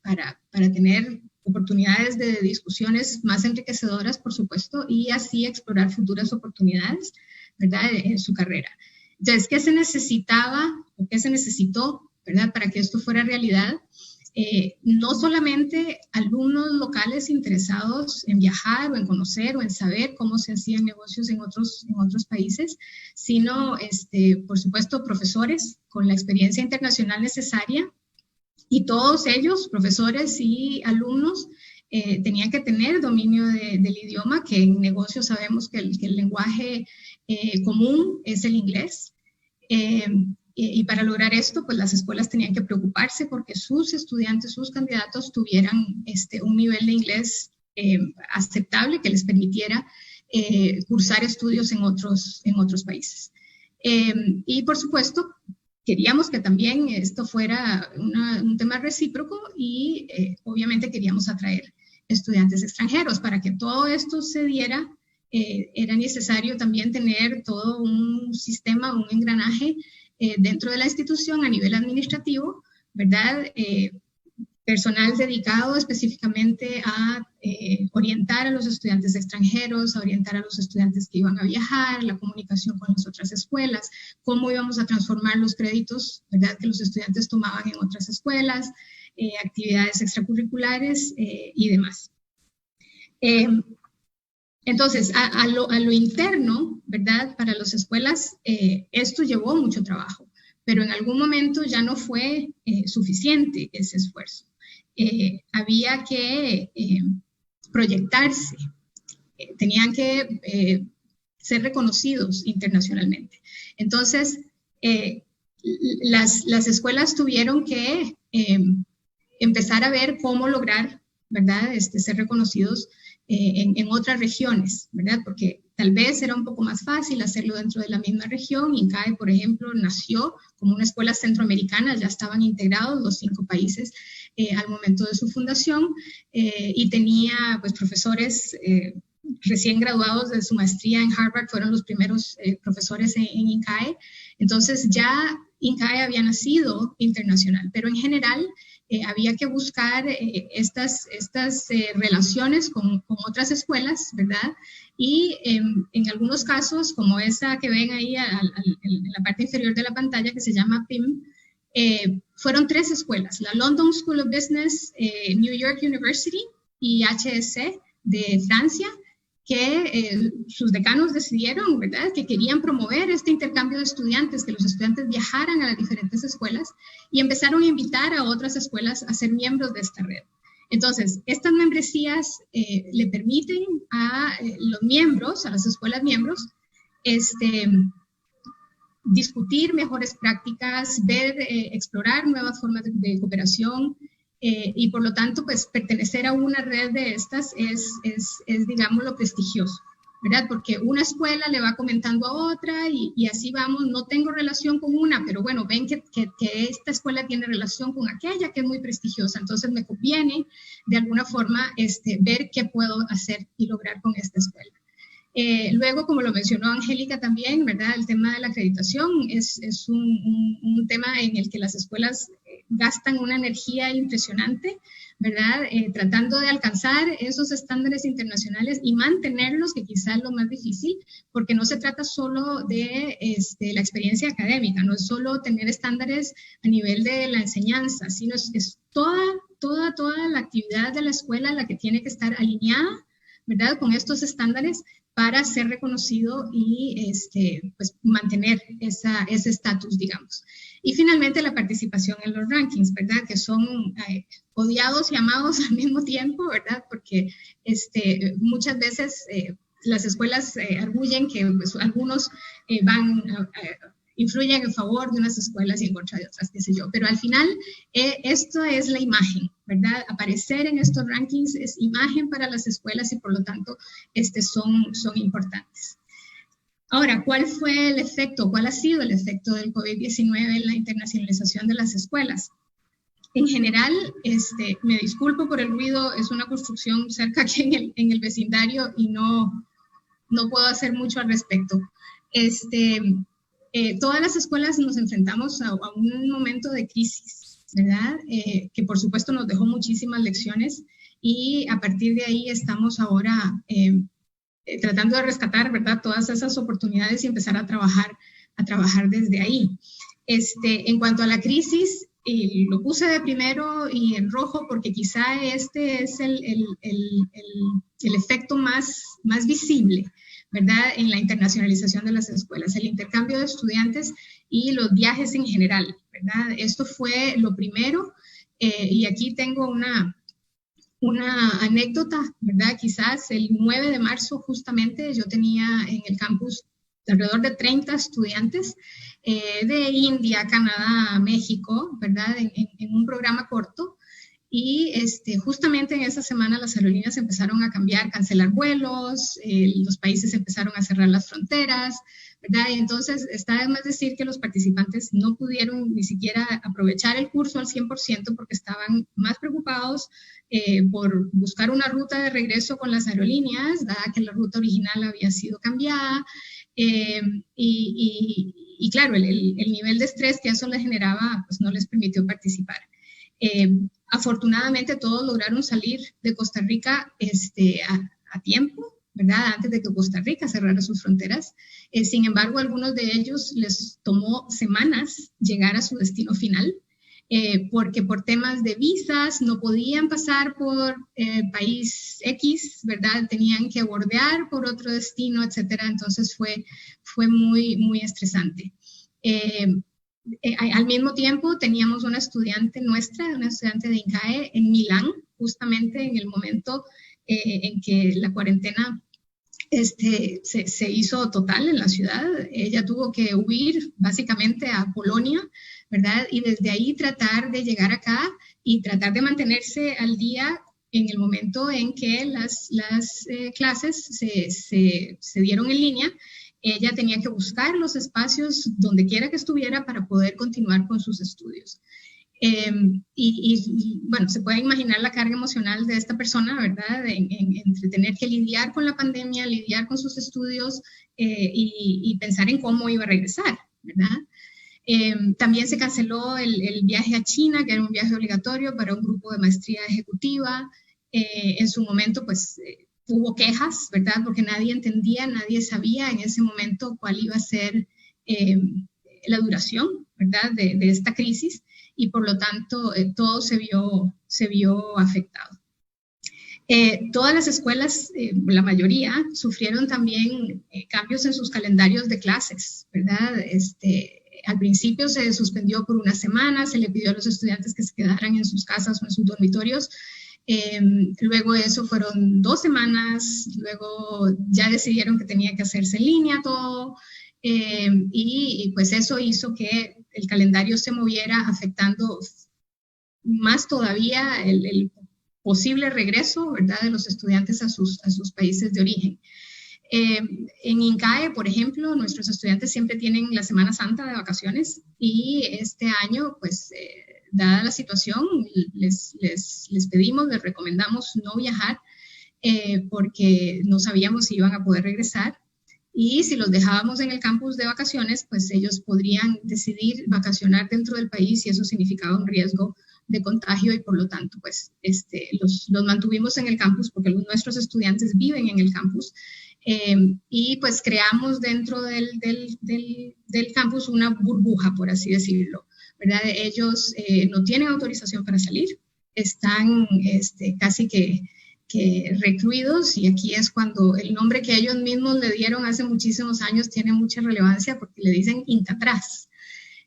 para tener oportunidades de discusiones más enriquecedoras, por supuesto, y así explorar futuras oportunidades, ¿verdad?, en su carrera. Entonces, ¿qué se necesitaba o qué se necesitó, ¿verdad?, para que esto fuera realidad? No solamente alumnos locales interesados en viajar o en conocer o en saber cómo se hacían negocios en otros países, sino, por supuesto, profesores con la experiencia internacional necesaria, y todos ellos, profesores y alumnos, tenían que tener dominio del idioma, que en negocios sabemos que el lenguaje común es el inglés. Y para lograr esto, pues las escuelas tenían que preocuparse porque sus estudiantes, sus candidatos tuvieran un nivel de inglés aceptable que les permitiera cursar estudios en otros países. Y por supuesto, queríamos que también esto fuera un tema recíproco y obviamente queríamos atraer estudiantes extranjeros. Para que todo esto se diera, era necesario también tener todo un sistema, un engranaje dentro de la institución a nivel administrativo, ¿verdad? Personal dedicado específicamente a orientar a los estudiantes extranjeros, a orientar a los estudiantes que iban a viajar, la comunicación con las otras escuelas, cómo íbamos a transformar los créditos, ¿verdad?, que los estudiantes tomaban en otras escuelas, actividades extracurriculares y demás. Entonces, a lo interno, ¿verdad?, para las escuelas, esto llevó mucho trabajo, pero en algún momento ya no fue suficiente ese esfuerzo. Había que proyectarse, tenían que ser reconocidos internacionalmente. Entonces, las escuelas tuvieron que empezar a ver cómo lograr, ¿verdad?, ser reconocidos en otras regiones, ¿verdad? Porque tal vez era un poco más fácil hacerlo dentro de la misma región. INCAE, por ejemplo, nació como una escuela centroamericana, ya estaban integrados los 5 países al momento de su fundación, y tenía pues profesores recién graduados de su maestría en Harvard, fueron los primeros profesores en INCAE. Entonces ya INCAE había nacido internacional, pero en general había que buscar estas relaciones con otras escuelas, ¿verdad? Y en algunos casos, como esa que ven ahí en la parte inferior de la pantalla, que se llama PIM, fueron 3 escuelas, la London School of Business, New York University y HEC de Francia, que sus decanos decidieron, ¿verdad?, que querían promover este intercambio de estudiantes, que los estudiantes viajaran a las diferentes escuelas, y empezaron a invitar a otras escuelas a ser miembros de esta red. Entonces, estas membresías le permiten a los miembros, a las escuelas miembros, discutir mejores prácticas, explorar nuevas formas de cooperación, y por lo tanto, pues pertenecer a una red de estas es digamos, lo prestigioso, ¿verdad? Porque una escuela le va comentando a otra y así vamos. No tengo relación con una, pero bueno, ven que esta escuela tiene relación con aquella que es muy prestigiosa, entonces me conviene de alguna forma ver qué puedo hacer y lograr con esta escuela. Luego, como lo mencionó Angélica también, ¿verdad? El tema de la acreditación es un tema en el que las escuelas gastan una energía impresionante, ¿verdad? Tratando de alcanzar esos estándares internacionales y mantenerlos, que quizás es lo más difícil, porque no se trata solo de la experiencia académica, no es solo tener estándares a nivel de la enseñanza, sino es toda la actividad de la escuela la que tiene que estar alineada, ¿verdad? Con estos estándares para ser reconocido y pues mantener ese estatus, digamos. Y finalmente la participación en los rankings, ¿verdad? Que son odiados y amados al mismo tiempo, ¿verdad? Porque muchas veces las escuelas arguyen que pues, algunos influyen en favor de unas escuelas y en contra de otras, qué sé yo. Pero al final, esto es la imagen, ¿verdad? Aparecer en estos rankings es imagen para las escuelas y por lo tanto son importantes. Ahora, ¿cuál fue el efecto? ¿Cuál ha sido el efecto del COVID-19 en la internacionalización de las escuelas? En general, me disculpo por el ruido, es una construcción cerca aquí en el vecindario y no puedo hacer mucho al respecto. Todas las escuelas nos enfrentamos a un momento de crisis, ¿verdad? Que por supuesto nos dejó muchísimas lecciones y a partir de ahí estamos ahora tratando de rescatar, ¿verdad? Todas esas oportunidades y empezar a trabajar desde ahí. En cuanto a la crisis, lo puse de primero y en rojo porque quizá este es el efecto más visible, ¿verdad? En la internacionalización de las escuelas, el intercambio de estudiantes y los viajes en general, ¿verdad? Esto fue lo primero y aquí tengo una anécdota, ¿verdad? Quizás el 9 de marzo justamente yo tenía en el campus alrededor de 30 estudiantes de India, Canadá, México, ¿verdad? En un programa corto. Y justamente en esa semana las aerolíneas empezaron a cancelar vuelos, los países empezaron a cerrar las fronteras, ¿verdad? Y entonces está de más decir que los participantes no pudieron ni siquiera aprovechar el curso al 100% porque estaban más preocupados por buscar una ruta de regreso con las aerolíneas, dada que la ruta original había sido cambiada. Y claro, el nivel de estrés que eso les generaba pues no les permitió participar. Afortunadamente todos lograron salir de Costa Rica a tiempo, ¿verdad? Antes de que Costa Rica cerrara sus fronteras. Sin embargo, a algunos de ellos les tomó semanas llegar a su destino final, porque por temas de visas no podían pasar por país X, ¿verdad? Tenían que bordear por otro destino, etcétera. Entonces fue muy, muy estresante. Al mismo tiempo teníamos una estudiante de INCAE en Milán, justamente en el momento en que la cuarentena se hizo total en la ciudad. Ella tuvo que huir básicamente a Polonia, ¿verdad? Y desde ahí tratar de llegar acá y tratar de mantenerse al día en el momento en que las clases se dieron en línea. Ella tenía que buscar los espacios donde quiera que estuviera para poder continuar con sus estudios. Bueno, se puede imaginar la carga emocional de esta persona, ¿verdad? Entre tener que lidiar con la pandemia, lidiar con sus estudios y pensar en cómo iba a regresar, ¿verdad? También se canceló el viaje a China, que era un viaje obligatorio para un grupo de maestría ejecutiva. En su momento, pues, hubo quejas, ¿verdad? Porque nadie entendía, nadie sabía en ese momento cuál iba a ser la duración, ¿verdad? De esta crisis y por lo tanto todo se vio afectado. Todas las escuelas, la mayoría, sufrieron también cambios en sus calendarios de clases, ¿verdad? Al principio se suspendió por una semana, se le pidió a los estudiantes que se quedaran en sus casas o en sus dormitorios. Luego eso fueron 2 semanas, luego ya decidieron que tenía que hacerse en línea todo y pues eso hizo que el calendario se moviera afectando más todavía el posible regreso, ¿verdad?, de los estudiantes a sus países de origen. En INCAE, por ejemplo, nuestros estudiantes siempre tienen la Semana Santa de vacaciones y este año, pues, dada la situación, les pedimos, les recomendamos no viajar porque no sabíamos si iban a poder regresar. Y si los dejábamos en el campus de vacaciones, pues ellos podrían decidir vacacionar dentro del país y eso significaba un riesgo de contagio y por lo tanto, pues los mantuvimos en el campus porque nuestros estudiantes viven en el campus. Y pues creamos dentro del campus una burbuja, por así decirlo, ¿verdad? Ellos no tienen autorización para salir, están casi que recluidos, y aquí es cuando el nombre que ellos mismos le dieron hace muchísimos años tiene mucha relevancia porque le dicen Incatraz.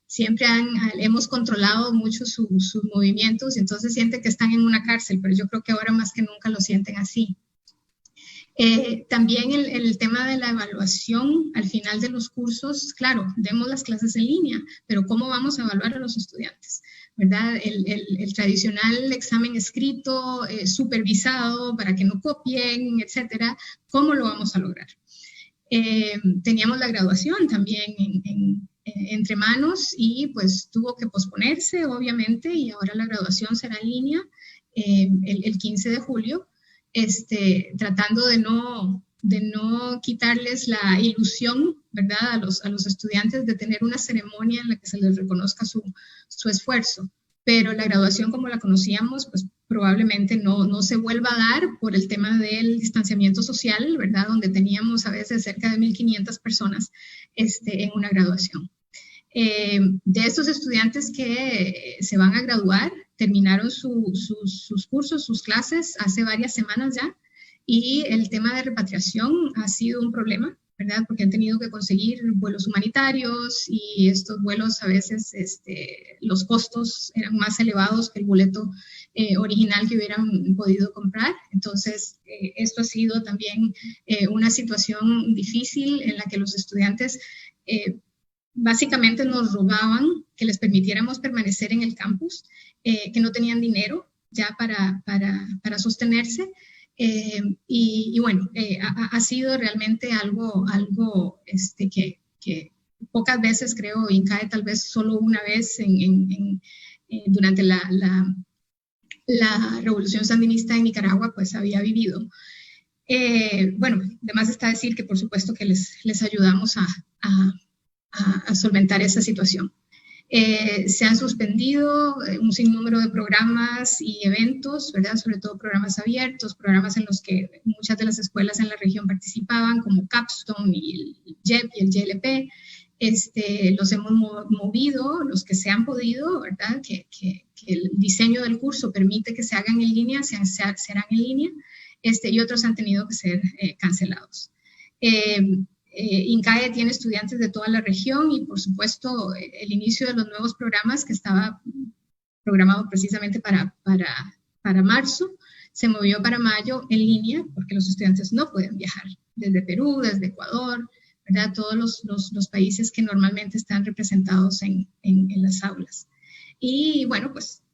Siempre hemos controlado mucho sus movimientos y entonces sienten que están en una cárcel, pero yo creo que ahora más que nunca lo sienten así. También el tema de la evaluación al final de los cursos, claro, demos las clases en línea, pero ¿cómo vamos a evaluar a los estudiantes? ¿Verdad? El tradicional examen escrito, supervisado para que no copien, etcétera, ¿cómo lo vamos a lograr? Teníamos la graduación también entre manos y pues tuvo que posponerse, obviamente, y ahora la graduación será en línea el 15 de julio. Tratando de no quitarles la ilusión, ¿verdad? A los estudiantes de tener una ceremonia en la que se les reconozca su esfuerzo. Pero la graduación como la conocíamos, pues probablemente no se vuelva a dar por el tema del distanciamiento social, ¿verdad? Donde teníamos a veces cerca de 1,500 personas en una graduación. De estos estudiantes que se van a graduar, terminaron sus cursos, sus clases hace varias semanas ya, y el tema de repatriación ha sido un problema, ¿verdad? Porque han tenido que conseguir vuelos humanitarios y estos vuelos a veces los costos eran más elevados que el boleto original que hubieran podido comprar. Entonces, esto ha sido también una situación difícil en la que los estudiantes básicamente nos rogaban que les permitiéramos permanecer en el campus, que no tenían dinero ya para sostenerse. Y bueno, ha sido realmente algo que pocas veces, creo, INCAE tal vez solo una vez durante la revolución sandinista en Nicaragua, pues había vivido. Bueno, además está decir que por supuesto que les ayudamos a solventar esa situación. Se han suspendido un sinnúmero de programas y eventos, ¿verdad? Sobre todo programas abiertos, programas en los que muchas de las escuelas en la región participaban, como Capstone y el JEP y el JLP. Los hemos movido, los que se han podido, ¿verdad? Que el diseño del curso permite que se hagan en línea, serán en línea, y otros han tenido que ser cancelados. INCAE tiene estudiantes de toda la región y, por supuesto, el inicio de los nuevos programas que estaba programado precisamente para marzo, se movió para mayo en línea porque los estudiantes no pueden viajar desde Perú, desde Ecuador, ¿verdad? Todos los países que normalmente están representados en las aulas. Y, bueno, pues,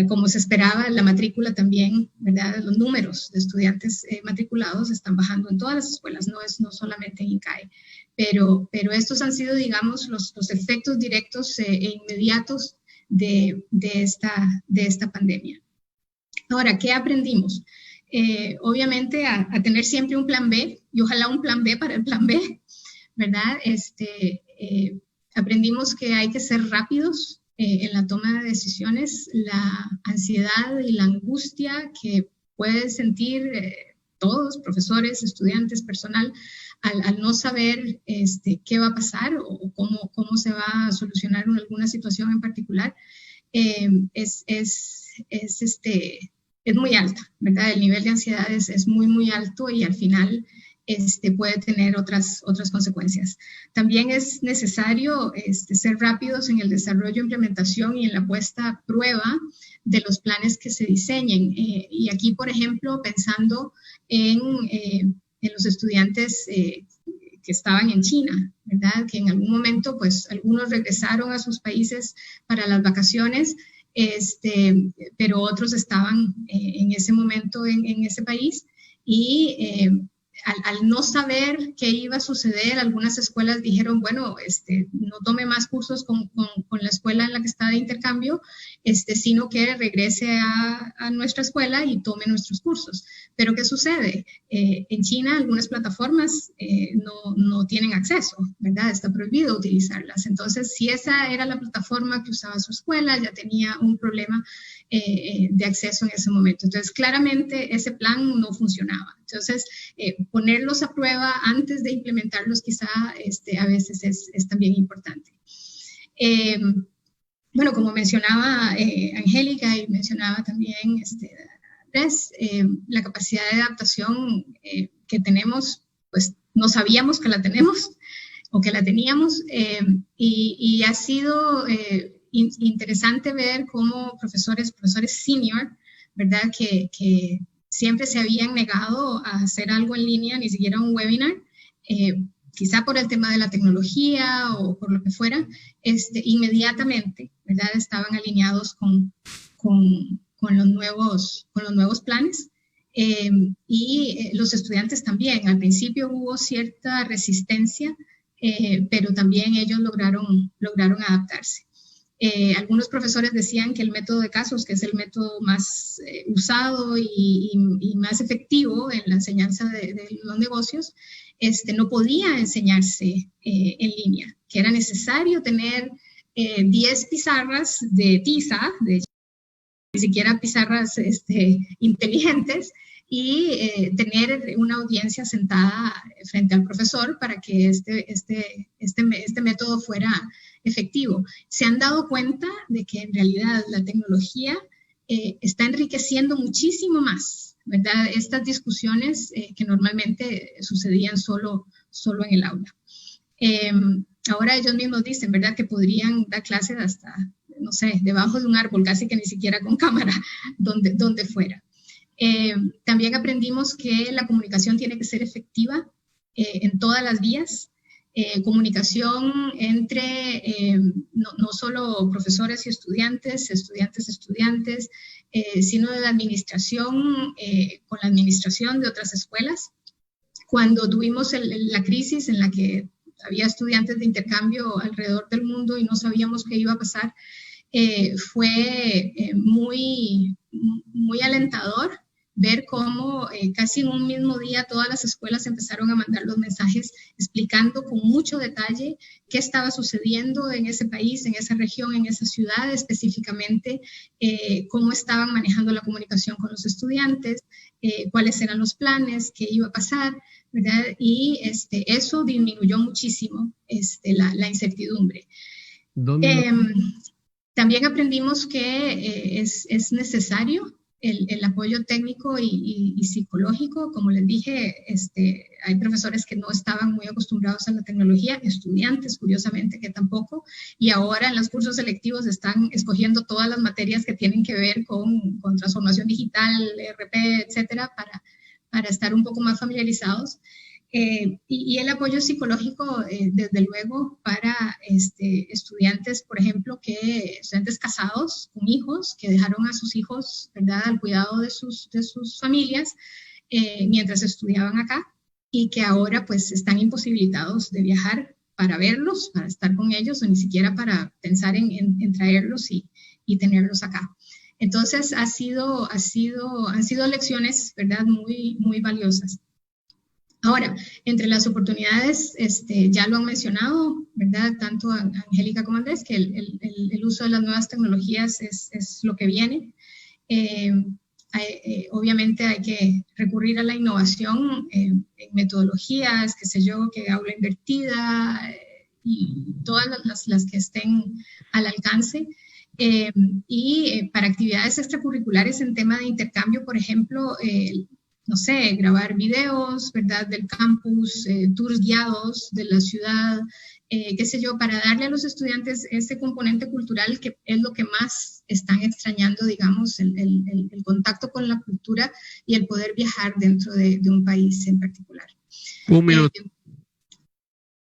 como se esperaba, la matrícula también, ¿verdad? Los números de estudiantes matriculados están bajando en todas las escuelas, no solamente en INCAE, pero estos han sido, digamos, los efectos directos e inmediatos de esta pandemia. Ahora, ¿qué aprendimos? Obviamente a tener siempre un plan B y ojalá un plan B para el plan B, ¿verdad? Aprendimos que hay que ser rápidos en la toma de decisiones, la ansiedad y la angustia que pueden sentir todos, profesores, estudiantes, personal, al no saber qué va a pasar o cómo se va a solucionar alguna situación en particular, es muy alta, ¿verdad? El nivel de ansiedad es muy, muy alto y al final puede tener otras consecuencias. También es necesario ser rápidos en el desarrollo, implementación y en la puesta a prueba de los planes que se diseñen. Y aquí, por ejemplo, pensando en los estudiantes que estaban en China, ¿verdad? Que en algún momento, pues, algunos regresaron a sus países para las vacaciones, pero otros estaban en ese momento en ese país y al no saber qué iba a suceder, algunas escuelas dijeron, bueno, no tome más cursos con la escuela en la que está de intercambio, sino que regrese a nuestra escuela y tome nuestros cursos. Pero ¿qué sucede? En China algunas plataformas no tienen acceso, ¿verdad? Está prohibido utilizarlas. Entonces, si esa era la plataforma que usaba su escuela, ya tenía un problema de acceso en ese momento. Entonces, claramente ese plan no funcionaba. Entonces, ponerlos a prueba antes de implementarlos quizá a veces es también importante. Bueno, como mencionaba Angélica y mencionaba también Andrés, la capacidad de adaptación que tenemos, pues no sabíamos que la tenemos o que la teníamos, y ha sido interesante ver cómo profesores senior, ¿verdad? Que siempre se habían negado a hacer algo en línea, ni siquiera un webinar, quizá por el tema de la tecnología o por lo que fuera, inmediatamente, ¿verdad? Estaban alineados con los nuevos planes. Y los estudiantes también. Al principio hubo cierta resistencia, pero también ellos lograron adaptarse. Algunos profesores decían que el método de casos, que es el método más usado y más efectivo en la enseñanza de los negocios, no podía enseñarse en línea, que era necesario tener 10 pizarras de tiza, ni siquiera pizarras inteligentes, y tener una audiencia sentada frente al profesor para que este método fuera efectivo. Se han dado cuenta de que en realidad la tecnología está enriqueciendo muchísimo más, ¿verdad? Estas discusiones que normalmente sucedían solo en el aula. Ahora ellos mismos dicen, ¿verdad?, que podrían dar clases hasta, no sé, debajo de un árbol, casi que ni siquiera con cámara, donde fuera. También aprendimos que la comunicación tiene que ser efectiva en todas las vías. Comunicación entre no solo profesores y estudiantes, sino de la administración con la administración de otras escuelas. Cuando tuvimos la crisis en la que había estudiantes de intercambio alrededor del mundo y no sabíamos qué iba a pasar, fue muy alentador ver cómo casi en un mismo día todas las escuelas empezaron a mandar los mensajes explicando con mucho detalle qué estaba sucediendo en ese país, en esa región, en esa ciudad específicamente, cómo estaban manejando la comunicación con los estudiantes, cuáles eran los planes, qué iba a pasar, ¿verdad? Y eso disminuyó muchísimo la incertidumbre. También aprendimos que es necesario el apoyo técnico y psicológico. Como les dije, hay profesores que no estaban muy acostumbrados a la tecnología, estudiantes, curiosamente, que tampoco, y ahora en los cursos selectivos están escogiendo todas las materias que tienen que ver con transformación digital, ERP, etcétera, para estar un poco más familiarizados. Y el apoyo psicológico, desde luego, para estudiantes, por ejemplo, estudiantes casados con hijos, que dejaron a sus hijos, ¿verdad?, al cuidado de sus familias mientras estudiaban acá, y que ahora pues están imposibilitados de viajar para verlos, para estar con ellos, o ni siquiera para pensar en traerlos y tenerlos acá. Entonces han sido lecciones, ¿verdad?, muy, muy valiosas. Ahora, entre las oportunidades, ya lo han mencionado, ¿verdad?, tanto Angélica como Andrés, que el uso de las nuevas tecnologías es lo que viene. Obviamente hay que recurrir a la innovación en metodologías, qué sé yo, que aula invertida y todas las que estén al alcance. Y para actividades extracurriculares en tema de intercambio, por ejemplo, no sé, grabar videos, ¿verdad?, del campus, tours guiados de la ciudad, qué sé yo, para darle a los estudiantes ese componente cultural que es lo que más están extrañando, digamos, el contacto con la cultura y el poder viajar dentro de un país en particular. Un minuto.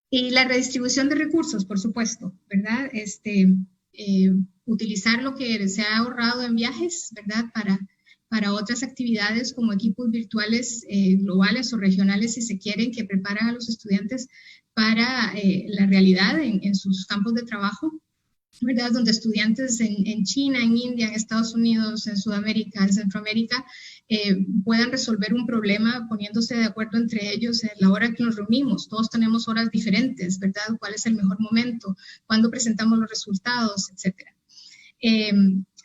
Y la redistribución de recursos, por supuesto, ¿verdad? Utilizar lo que se ha ahorrado en viajes, ¿verdad?, para otras actividades como equipos virtuales globales o regionales, si se quieren, que preparan a los estudiantes para la realidad en sus campos de trabajo, ¿verdad? Donde estudiantes en China, en India, en Estados Unidos, en Sudamérica, en Centroamérica, puedan resolver un problema poniéndose de acuerdo entre ellos en la hora que nos reunimos. Todos tenemos horas diferentes, ¿verdad? ¿Cuál es el mejor momento? ¿Cuándo presentamos los resultados? Etcétera.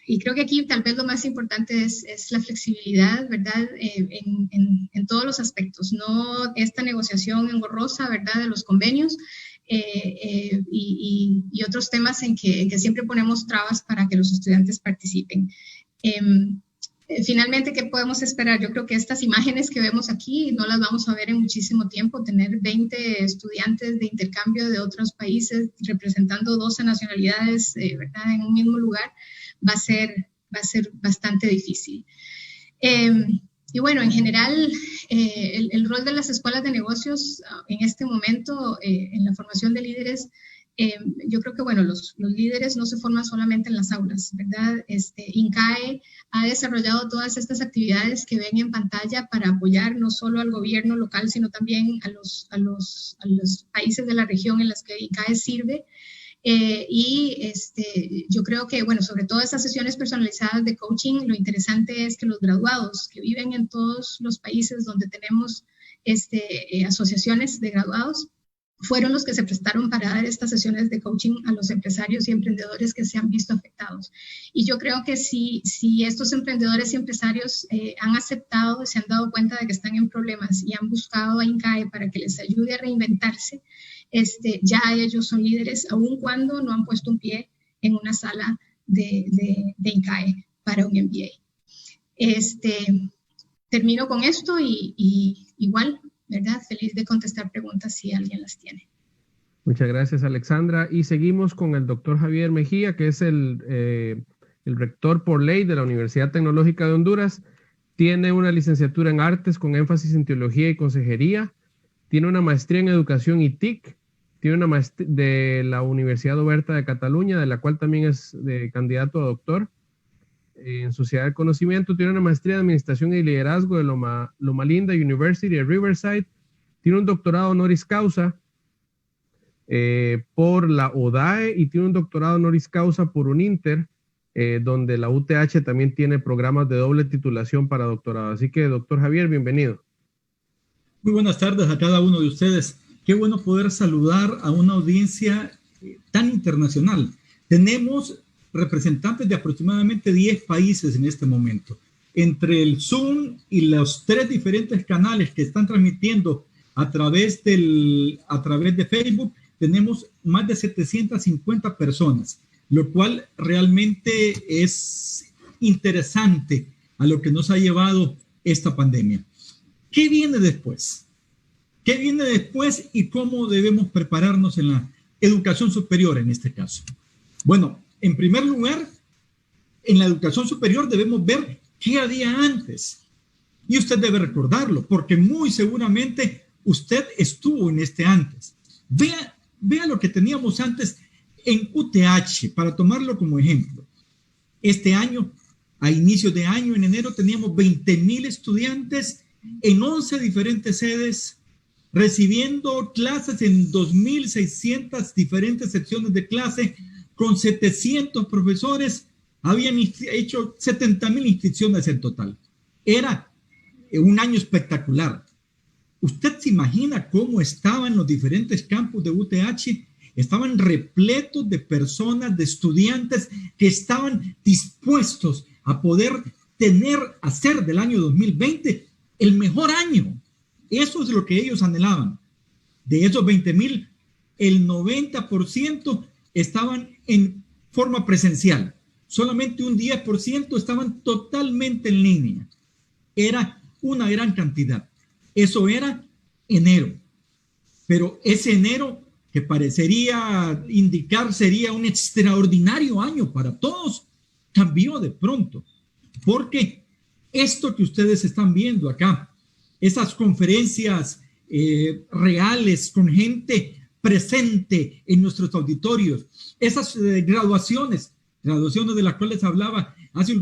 Y creo que aquí tal vez lo más importante es la flexibilidad, ¿verdad? En todos los aspectos, no esta negociación engorrosa, ¿verdad? De los convenios y otros temas en que siempre ponemos trabas para que los estudiantes participen. Finalmente, ¿qué podemos esperar? Yo creo que estas imágenes que vemos aquí no las vamos a ver en muchísimo tiempo. Tener 20 estudiantes de intercambio de otros países representando 12 nacionalidades, ¿verdad? En un mismo lugar va a ser bastante difícil. Y bueno, en general, el rol de las escuelas de negocios en este momento en la formación de líderes, yo creo que, bueno, los líderes no se forman solamente en las aulas, ¿verdad? INCAE ha desarrollado todas estas actividades que ven en pantalla para apoyar no solo al gobierno local, sino también a los países de la región en las que INCAE sirve. Yo creo que, bueno, sobre todo esas sesiones personalizadas de coaching, lo interesante es que los graduados que viven en todos los países donde tenemos asociaciones de graduados, fueron los que se prestaron para dar estas sesiones de coaching a los empresarios y emprendedores que se han visto afectados. Y yo creo que si estos emprendedores y empresarios han aceptado, se han dado cuenta de que están en problemas y han buscado a INCAE para que les ayude a reinventarse, ya ellos son líderes, aun cuando no han puesto un pie en una sala de INCAE para un MBA. Termino con esto y igual, ¿verdad? Feliz de contestar preguntas si alguien las tiene. Muchas gracias, Alexandra. Y seguimos con el doctor Javier Mejía, que es el rector por ley de la Universidad Tecnológica de Honduras. Tiene una licenciatura en artes con énfasis en teología y consejería. Tiene una maestría en educación y TIC. Tiene una maestría de la Universidad Oberta de Cataluña, de la cual también es candidato a doctor en Sociedad del Conocimiento. Tiene una maestría de Administración y Liderazgo de Loma Linda University de Riverside. Tiene un doctorado honoris causa por la ODAE y tiene un doctorado honoris causa por UNINTER, donde la UTH también tiene programas de doble titulación para doctorado. Así que, doctor Javier, bienvenido. Muy buenas tardes a cada uno de ustedes. Qué bueno poder saludar a una audiencia tan internacional. Tenemos representantes de aproximadamente 10 países en este momento. Entre el Zoom y los 3 diferentes canales que están transmitiendo a través de Facebook, tenemos más de 750 personas, lo cual realmente es interesante a lo que nos ha llevado esta pandemia. ¿Qué viene después? ¿Qué viene después y cómo debemos prepararnos en la educación superior en este caso? Bueno, en primer lugar, en la educación superior debemos ver qué había antes. Y usted debe recordarlo, porque muy seguramente usted estuvo en este antes. Vea lo que teníamos antes en UTH, para tomarlo como ejemplo. Este año, a inicio de año, en enero, teníamos 20,000 estudiantes en 11 diferentes sedes, recibiendo clases en 2,600 diferentes secciones de clase, con 700 profesores. Habían hecho 70,000 inscripciones en total. Era un año espectacular. ¿Usted se imagina cómo estaban los diferentes campus de UTH? Estaban repletos de personas, de estudiantes que estaban dispuestos a poder hacer del año 2020 el mejor año. Eso es lo que ellos anhelaban. De esos 20,000, el 90% estaban en forma presencial. Solamente un 10% estaban totalmente en línea. Era una gran cantidad. Eso era enero. Pero ese enero, que parecería indicar sería un extraordinario año para todos, cambió de pronto. Porque esto que ustedes están viendo acá, esas conferencias reales con gente presente en nuestros auditorios, esas graduaciones de las cuales hablaba hace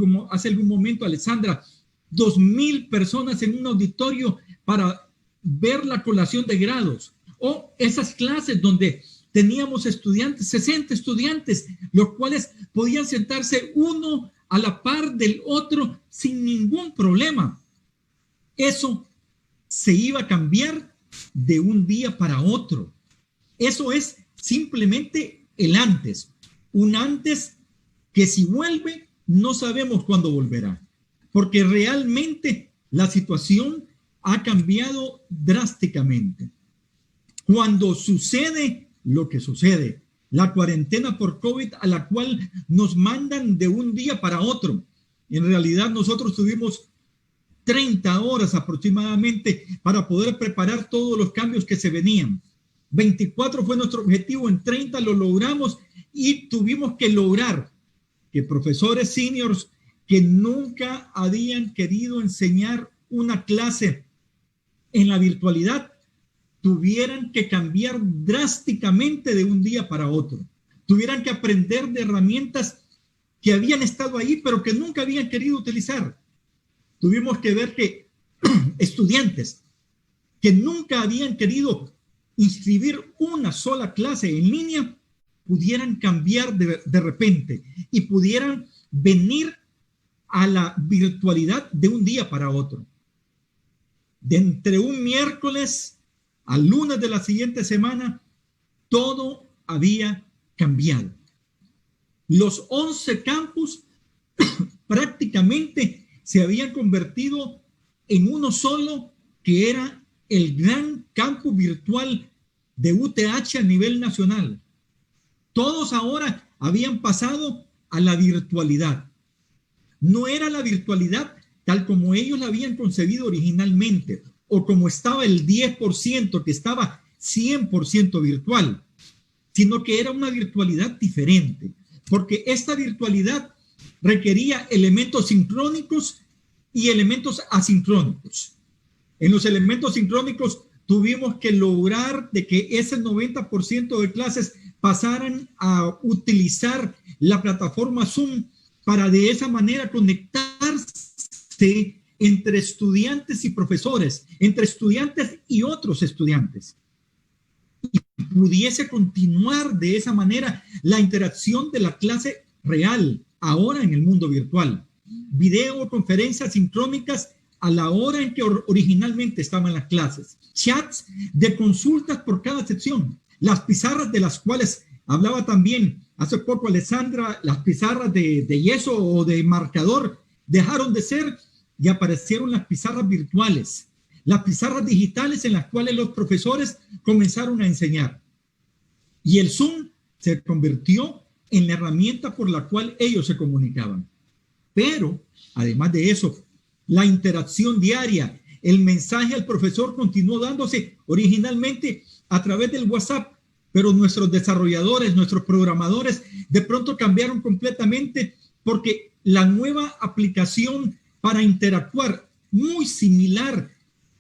algún momento Alexandra, 2,000 personas en un auditorio para ver la colación de grados, o esas clases donde teníamos estudiantes, 60 estudiantes, los cuales podían sentarse uno a la par del otro sin ningún problema. Eso se iba a cambiar de un día para otro. Eso es simplemente el antes. Un antes que si vuelve, no sabemos cuándo volverá. Porque realmente la situación ha cambiado drásticamente. Cuando sucede lo que sucede, la cuarentena por COVID a la cual nos mandan de un día para otro, en realidad nosotros tuvimos 30 horas aproximadamente para poder preparar todos los cambios que se venían. 24 fue nuestro objetivo, en 30 lo logramos y tuvimos que lograr que profesores seniors que nunca habían querido enseñar una clase en la virtualidad tuvieran que cambiar drásticamente de un día para otro. Tuvieran que aprender de herramientas que habían estado ahí, pero que nunca habían querido utilizar. Tuvimos que ver que estudiantes que nunca habían querido inscribir una sola clase en línea pudieran cambiar de repente y pudieran venir a la virtualidad de un día para otro. De entre un miércoles al lunes de la siguiente semana, todo había cambiado. Los 11 campus prácticamente se habían convertido en uno solo, que era el gran campus virtual de UTH a nivel nacional. Todos ahora habían pasado a la virtualidad. No era la virtualidad tal como ellos la habían concebido originalmente, o como estaba el 10%, que estaba 100% virtual, sino que era una virtualidad diferente, porque esta virtualidad requería elementos sincrónicos y elementos asincrónicos. En los elementos sincrónicos tuvimos que lograr de que ese 90% de clases pasaran a utilizar la plataforma Zoom para de esa manera conectarse entre estudiantes y profesores, entre estudiantes y otros estudiantes. Y pudiese continuar de esa manera la interacción de la clase real, ahora en el mundo virtual. Videoconferencias sincrónicas a la hora en que originalmente estaban las clases. Chats de consultas por cada sección. Las pizarras de las cuales hablaba también hace poco Alessandra, las pizarras de yeso o de marcador dejaron de ser y aparecieron las pizarras virtuales, las pizarras digitales en las cuales los profesores comenzaron a enseñar. Y el Zoom se convirtió en la herramienta por la cual ellos se comunicaban. Pero, además de eso, la interacción diaria, el mensaje al profesor continuó dándose originalmente a través del WhatsApp, pero nuestros desarrolladores, nuestros programadores, de pronto cambiaron completamente porque la nueva aplicación para interactuar, muy similar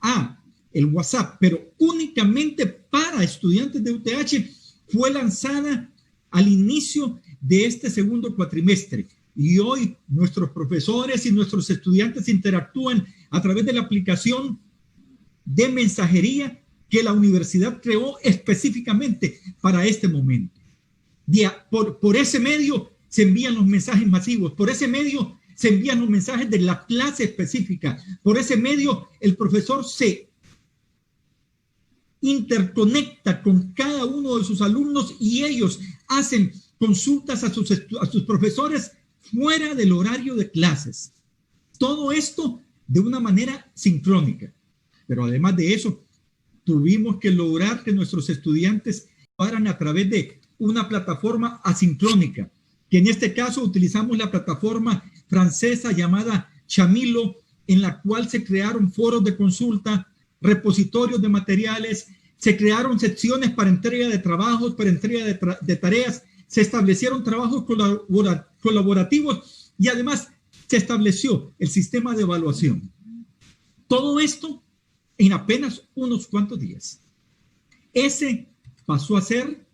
a el WhatsApp, pero únicamente para estudiantes de UTH, fue lanzada al inicio de este segundo cuatrimestre. Y hoy nuestros profesores y nuestros estudiantes interactúan a través de la aplicación de mensajería que la universidad creó específicamente para este momento. Por ese medio se envían los mensajes masivos, por ese medio se envían los mensajes de la clase específica, por ese medio el profesor se interconecta con cada uno de sus alumnos y ellos hacen consultas a sus profesores fuera del horario de clases. Todo esto de una manera sincrónica. Pero además de eso, tuvimos que lograr que nuestros estudiantes fueran a través de una plataforma asincrónica, que en este caso utilizamos la plataforma francesa llamada Chamilo, en la cual se crearon foros de consulta, repositorios de materiales, se crearon secciones para entrega de trabajos, para entrega de tareas, se establecieron trabajos colaborativos y además se estableció el sistema de evaluación. Todo esto en apenas unos cuantos días. Ese pasó a ser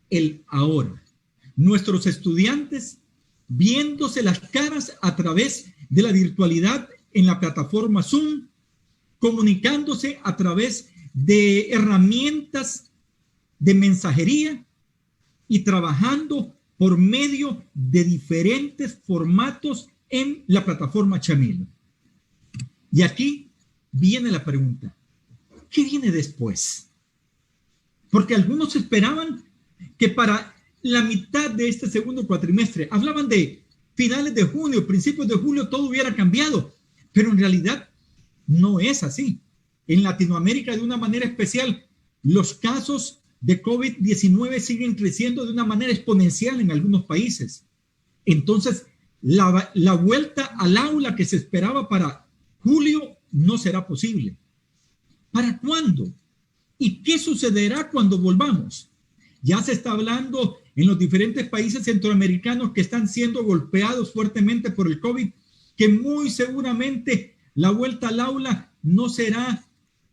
el ahora. Nuestros estudiantes viéndose las caras a través de la virtualidad en la plataforma Zoom, comunicándose a través de herramientas de mensajería y trabajando por medio de diferentes formatos en la plataforma Chamilo. Y aquí viene la pregunta, ¿qué viene después? Porque algunos esperaban que para la mitad de este segundo cuatrimestre, hablaban de finales de junio, principios de julio, todo hubiera cambiado, pero en realidad no es así. En Latinoamérica, de una manera especial, los casos de COVID-19 siguen creciendo de una manera exponencial en algunos países. Entonces, la vuelta al aula que se esperaba para julio no será posible. ¿Para cuándo? ¿Y qué sucederá cuando volvamos? Ya se está hablando en los diferentes países centroamericanos que están siendo golpeados fuertemente por el COVID, que muy seguramente la vuelta al aula no será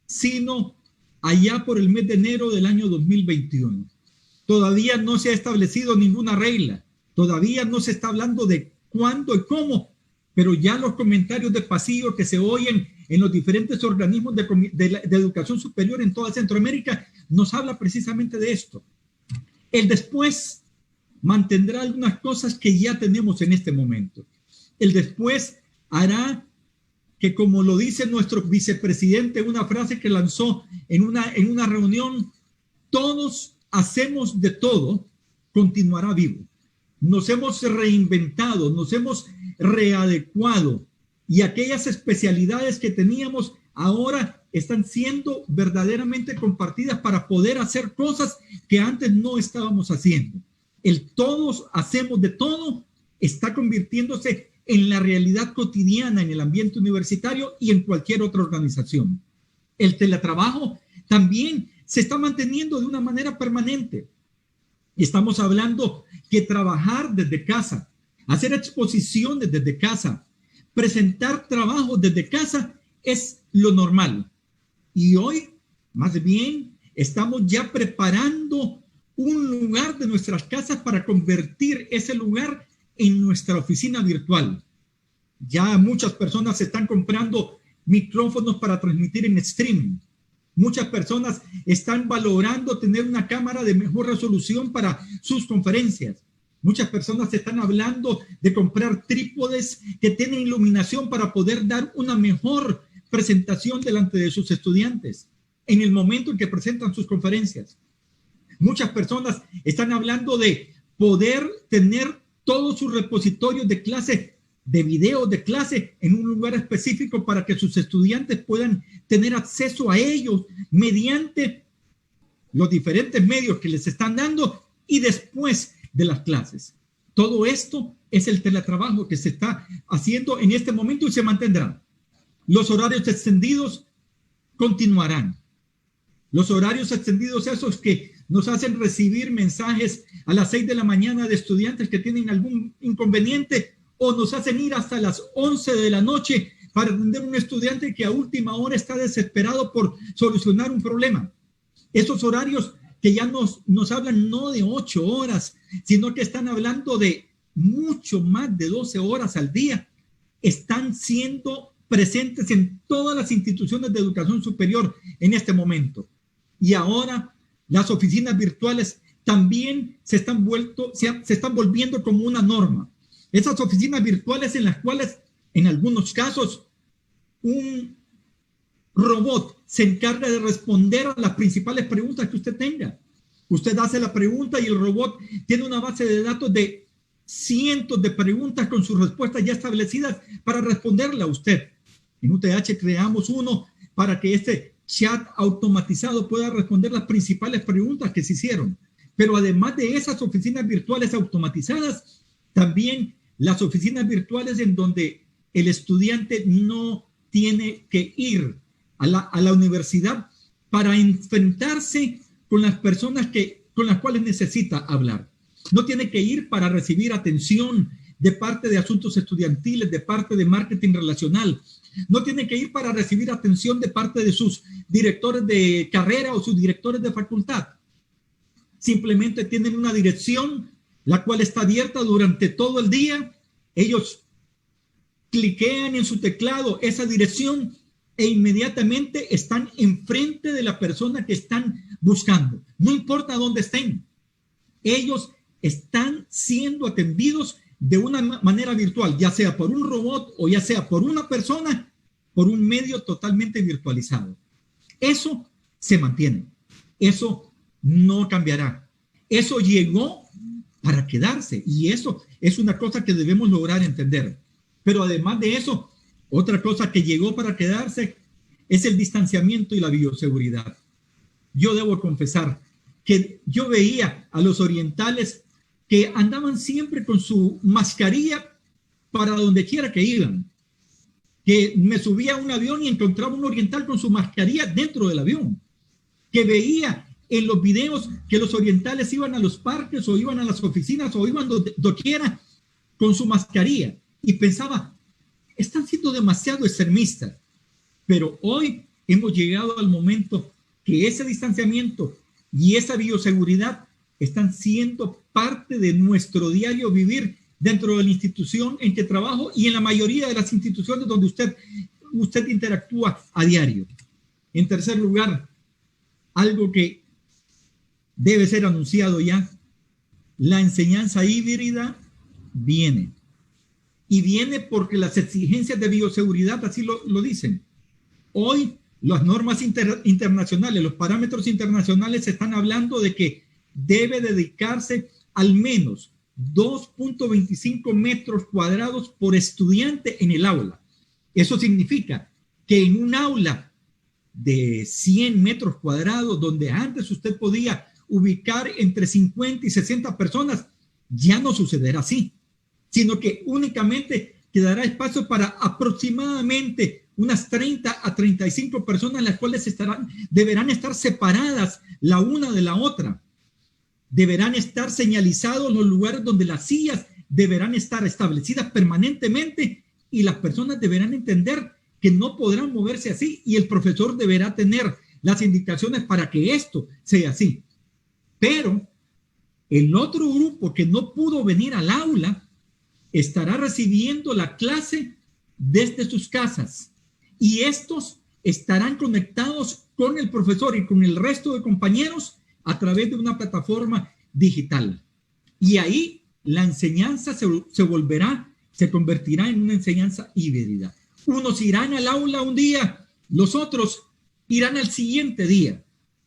sino allá por el mes de enero del año 2021. Todavía no se ha establecido ninguna regla, todavía no se está hablando de cuándo y cómo, pero ya los comentarios de pasillo que se oyen en los diferentes organismos de educación superior en toda Centroamérica nos habla precisamente de esto. El después mantendrá algunas cosas que ya tenemos en este momento. El después hará que, como lo dice nuestro vicepresidente, una frase que lanzó en una reunión, todos hacemos de todo, continuará vivo. Nos hemos reinventado, nos hemos readecuado y aquellas especialidades que teníamos ahora están siendo verdaderamente compartidas para poder hacer cosas que antes no estábamos haciendo. El todos hacemos de todo está convirtiéndose en la realidad cotidiana en el ambiente universitario y en cualquier otra organización. El teletrabajo también se está manteniendo de una manera permanente. Estamos hablando que trabajar desde casa, hacer exposiciones desde casa, presentar trabajos desde casa es lo normal. Y hoy, más bien, estamos ya preparando un lugar de nuestras casas para convertir ese lugar en nuestra oficina virtual. Ya muchas personas están comprando micrófonos para transmitir en streaming. Muchas personas están valorando tener una cámara de mejor resolución para sus conferencias. Muchas personas están hablando de comprar trípodes que tienen iluminación para poder dar una mejor presentación delante de sus estudiantes en el momento en que presentan sus conferencias. Muchas personas están hablando de poder tener todos sus repositorios de clase, de videos de clase en un lugar específico para que sus estudiantes puedan tener acceso a ellos mediante los diferentes medios que les están dando y después de las clases. Todo esto es el teletrabajo que se está haciendo en este momento y se mantendrá. Los horarios extendidos continuarán. Los horarios extendidos, esos que nos hacen recibir mensajes a las 6 de la mañana de estudiantes que tienen algún inconveniente, o nos hacen ir hasta las 11 de la noche para atender a un estudiante que a última hora está desesperado por solucionar un problema. Esos horarios que ya nos hablan no de 8 horas, sino que están hablando de mucho más de 12 horas al día, están siendo presentes en todas las instituciones de educación superior en este momento. Y ahora las oficinas virtuales también se están volviendo como una norma. Esas oficinas virtuales en las cuales, en algunos casos, un robot se encarga de responder a las principales preguntas que usted tenga. Usted hace la pregunta y el robot tiene una base de datos de cientos de preguntas con sus respuestas ya establecidas para responderle a usted. En UTH creamos uno para que este chat automatizado pueda responder las principales preguntas que se hicieron. Pero además de esas oficinas virtuales automatizadas, también las oficinas virtuales en donde el estudiante no tiene que ir a la universidad para enfrentarse con las personas con las cuales necesita hablar. No tiene que ir para recibir atención de parte de asuntos estudiantiles, de parte de marketing relacional. No tiene que ir para recibir atención de parte de sus directores de carrera o sus directores de facultad. Simplemente tienen una dirección la cual está abierta durante todo el día. Ellos cliquean en su teclado esa dirección e inmediatamente están enfrente de la persona que están buscando. No importa dónde estén. Ellos están siendo atendidos de una manera virtual, ya sea por un robot o ya sea por una persona, por un medio totalmente virtualizado. Eso se mantiene. Eso no cambiará. Eso llegó para quedarse y eso es una cosa que debemos lograr entender. Pero además de eso, otra cosa que llegó para quedarse es el distanciamiento y la bioseguridad. Yo debo confesar que yo veía a los orientales que andaban siempre con su mascarilla para donde quiera que iban. Que me subía a un avión y encontraba un oriental con su mascarilla dentro del avión. Que veía en los videos que los orientales iban a los parques o iban a las oficinas o iban doquiera con su mascarilla. Y pensaba, están siendo demasiado extremistas. Pero hoy hemos llegado al momento que ese distanciamiento y esa bioseguridad están siendo parte de nuestro diario vivir dentro de la institución en que trabajo y en la mayoría de las instituciones donde usted interactúa a diario. En tercer lugar, algo que debe ser anunciado ya, la enseñanza híbrida viene. Y viene porque las exigencias de bioseguridad así lo dicen. Hoy las normas internacionales, los parámetros internacionales están hablando de que debe dedicarse al menos 2.25 metros cuadrados por estudiante en el aula. Eso significa que en un aula de 100 metros cuadrados, donde antes usted podía ubicar entre 50 y 60 personas, ya no sucederá así, sino que únicamente quedará espacio para aproximadamente unas 30 a 35 personas, las cuales deberán estar separadas la una de la otra. Deberán estar señalizados los lugares donde las sillas deberán estar establecidas permanentemente y las personas deberán entender que no podrán moverse así y el profesor deberá tener las indicaciones para que esto sea así. Pero el otro grupo que no pudo venir al aula estará recibiendo la clase desde sus casas y estos estarán conectados con el profesor y con el resto de compañeros a través de una plataforma digital. Y ahí la enseñanza se convertirá en una enseñanza híbrida. Unos irán al aula un día, los otros irán al siguiente día.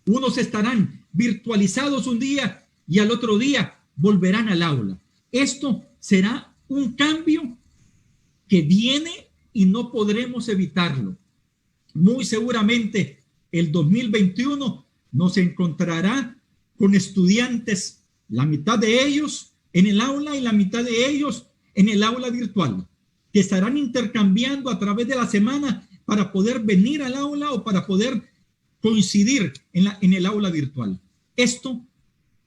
Unos estarán virtualizados un día y al otro día volverán al aula. Esto será un cambio que viene y no podremos evitarlo. Muy seguramente el 2021 nos encontrará con estudiantes, la mitad de ellos en el aula y la mitad de ellos en el aula virtual, que estarán intercambiando a través de la semana para poder venir al aula o para poder coincidir en el aula virtual. Esto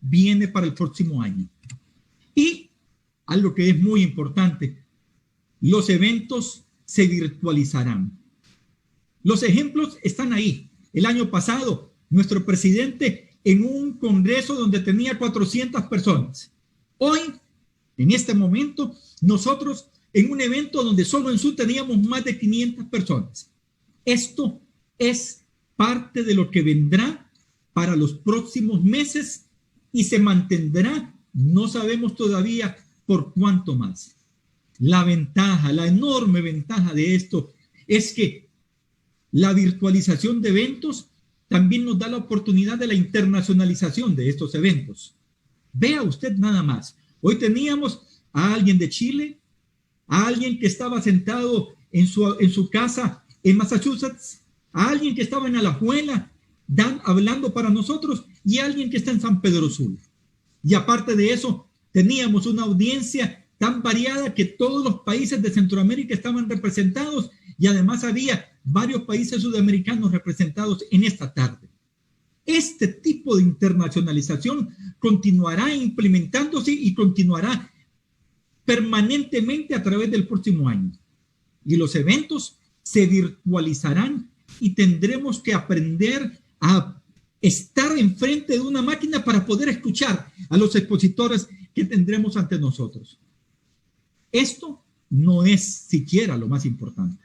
viene para el próximo año. Y algo que es muy importante, los eventos se virtualizarán. Los ejemplos están ahí. El año pasado, nuestro presidente en un congreso donde tenía 400 personas. Hoy, en este momento, nosotros en un evento donde solo en Zoom teníamos más de 500 personas. Esto es parte de lo que vendrá para los próximos meses y se mantendrá, no sabemos todavía por cuánto más. La ventaja, la enorme ventaja de esto es que la virtualización de eventos también nos da la oportunidad de la internacionalización de estos eventos. Vea usted nada más. Hoy teníamos a alguien de Chile, a alguien que estaba sentado en su casa en Massachusetts, a alguien que estaba en Alajuela hablando para nosotros y a alguien que está en San Pedro Sula. Y aparte de eso, teníamos una audiencia tan variada que todos los países de Centroamérica estaban representados y además había varios países sudamericanos representados en esta tarde. Este tipo de internacionalización continuará implementándose y continuará permanentemente a través del próximo año. Y los eventos se virtualizarán y tendremos que aprender a estar enfrente de una máquina para poder escuchar a los expositores que tendremos ante nosotros. Esto no es siquiera lo más importante.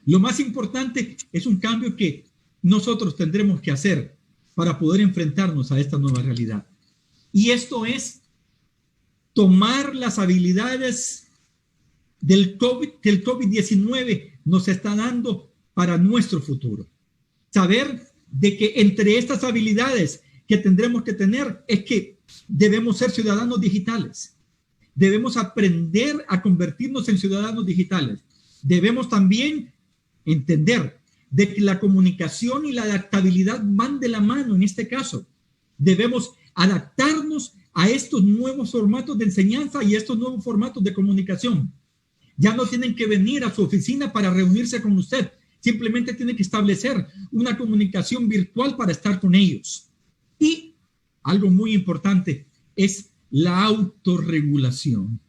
Lo más importante es un cambio que nosotros tendremos que hacer para poder enfrentarnos a esta nueva realidad. Y esto es tomar las habilidades del que el COVID-19 nos está dando para nuestro futuro. Saber de que entre estas habilidades que tendremos que tener es que debemos ser ciudadanos digitales. Debemos aprender a convertirnos en ciudadanos digitales. Debemos también entender de que la comunicación y la adaptabilidad van de la mano en este caso. Debemos adaptarnos a estos nuevos formatos de enseñanza y estos nuevos formatos de comunicación. Ya no tienen que venir a su oficina para reunirse con usted. Simplemente tienen que establecer una comunicación virtual para estar con ellos. Y algo muy importante es la autorregulación.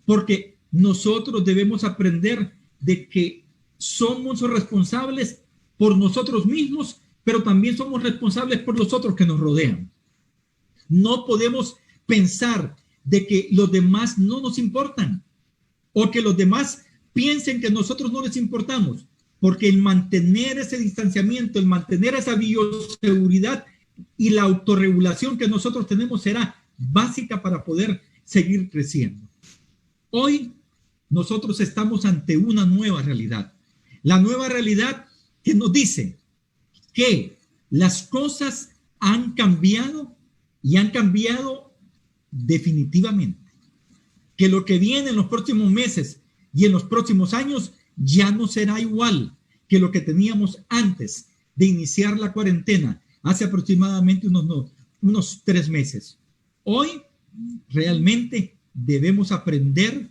Porque nosotros debemos aprender de que somos responsables por nosotros mismos, pero también somos responsables por los otros que nos rodean. No podemos pensar de que los demás no nos importan o que los demás piensen que nosotros no les importamos, porque el mantener ese distanciamiento, el mantener esa bioseguridad y la autorregulación que nosotros tenemos será básica para poder seguir creciendo. Hoy nosotros estamos ante una nueva realidad. La nueva realidad que nos dice que las cosas han cambiado y han cambiado definitivamente. Que lo que viene en los próximos meses y en los próximos años ya no será igual que lo que teníamos antes de iniciar la cuarentena hace aproximadamente unos 3 meses. Hoy realmente debemos aprender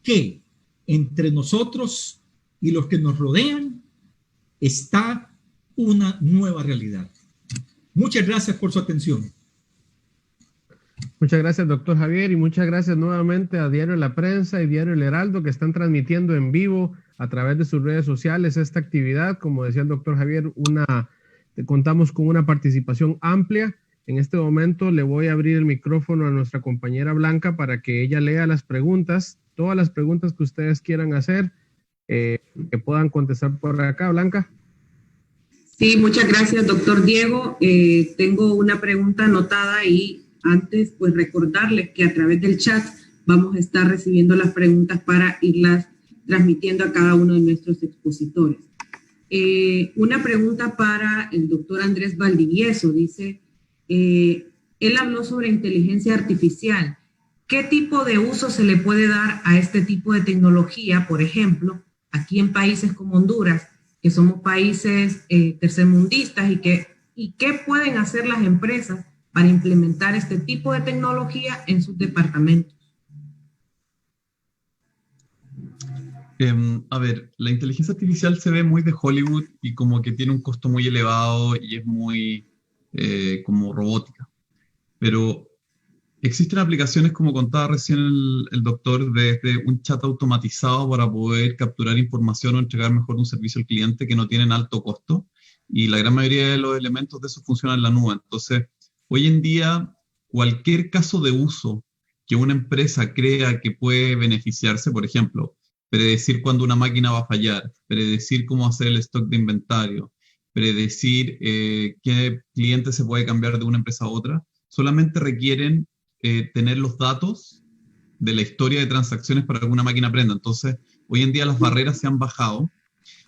que entre nosotros y los que nos rodean está una nueva realidad. Muchas gracias por su atención. Muchas gracias, doctor Javier, y muchas gracias nuevamente a Diario La Prensa y Diario El Heraldo, que están transmitiendo en vivo a través de sus redes sociales esta actividad. Como decía el doctor Javier, contamos con una participación amplia. En este momento le voy a abrir el micrófono a nuestra compañera Blanca para que ella lea las preguntas, todas las preguntas que ustedes quieran hacer, que puedan contestar por acá. Blanca. Sí, muchas gracias, doctor Diego. Tengo una pregunta anotada y antes, pues recordarles que a través del chat vamos a estar recibiendo las preguntas para irlas transmitiendo a cada uno de nuestros expositores. Una pregunta para el doctor Andrés Valdivieso. Dice, él habló sobre inteligencia artificial. ¿Qué tipo de uso se le puede dar a este tipo de tecnología? Por ejemplo, aquí en países como Honduras, que somos países tercermundistas, y qué pueden hacer las empresas para implementar este tipo de tecnología en sus departamentos. A ver, la inteligencia artificial se ve muy de Hollywood y como que tiene un costo muy elevado y es muy como robótica. Pero existen aplicaciones, como contaba recién el doctor, desde un chat automatizado para poder capturar información o entregar mejor un servicio al cliente que no tienen alto costo. Y la gran mayoría de los elementos de eso funcionan en la nube. Entonces, hoy en día, cualquier caso de uso que una empresa crea que puede beneficiarse, por ejemplo, predecir cuándo una máquina va a fallar, predecir cómo hacer el stock de inventario, predecir qué cliente se puede cambiar de una empresa a otra, solamente requieren tener los datos de la historia de transacciones para que una máquina aprenda. Entonces, hoy en día las barreras se han bajado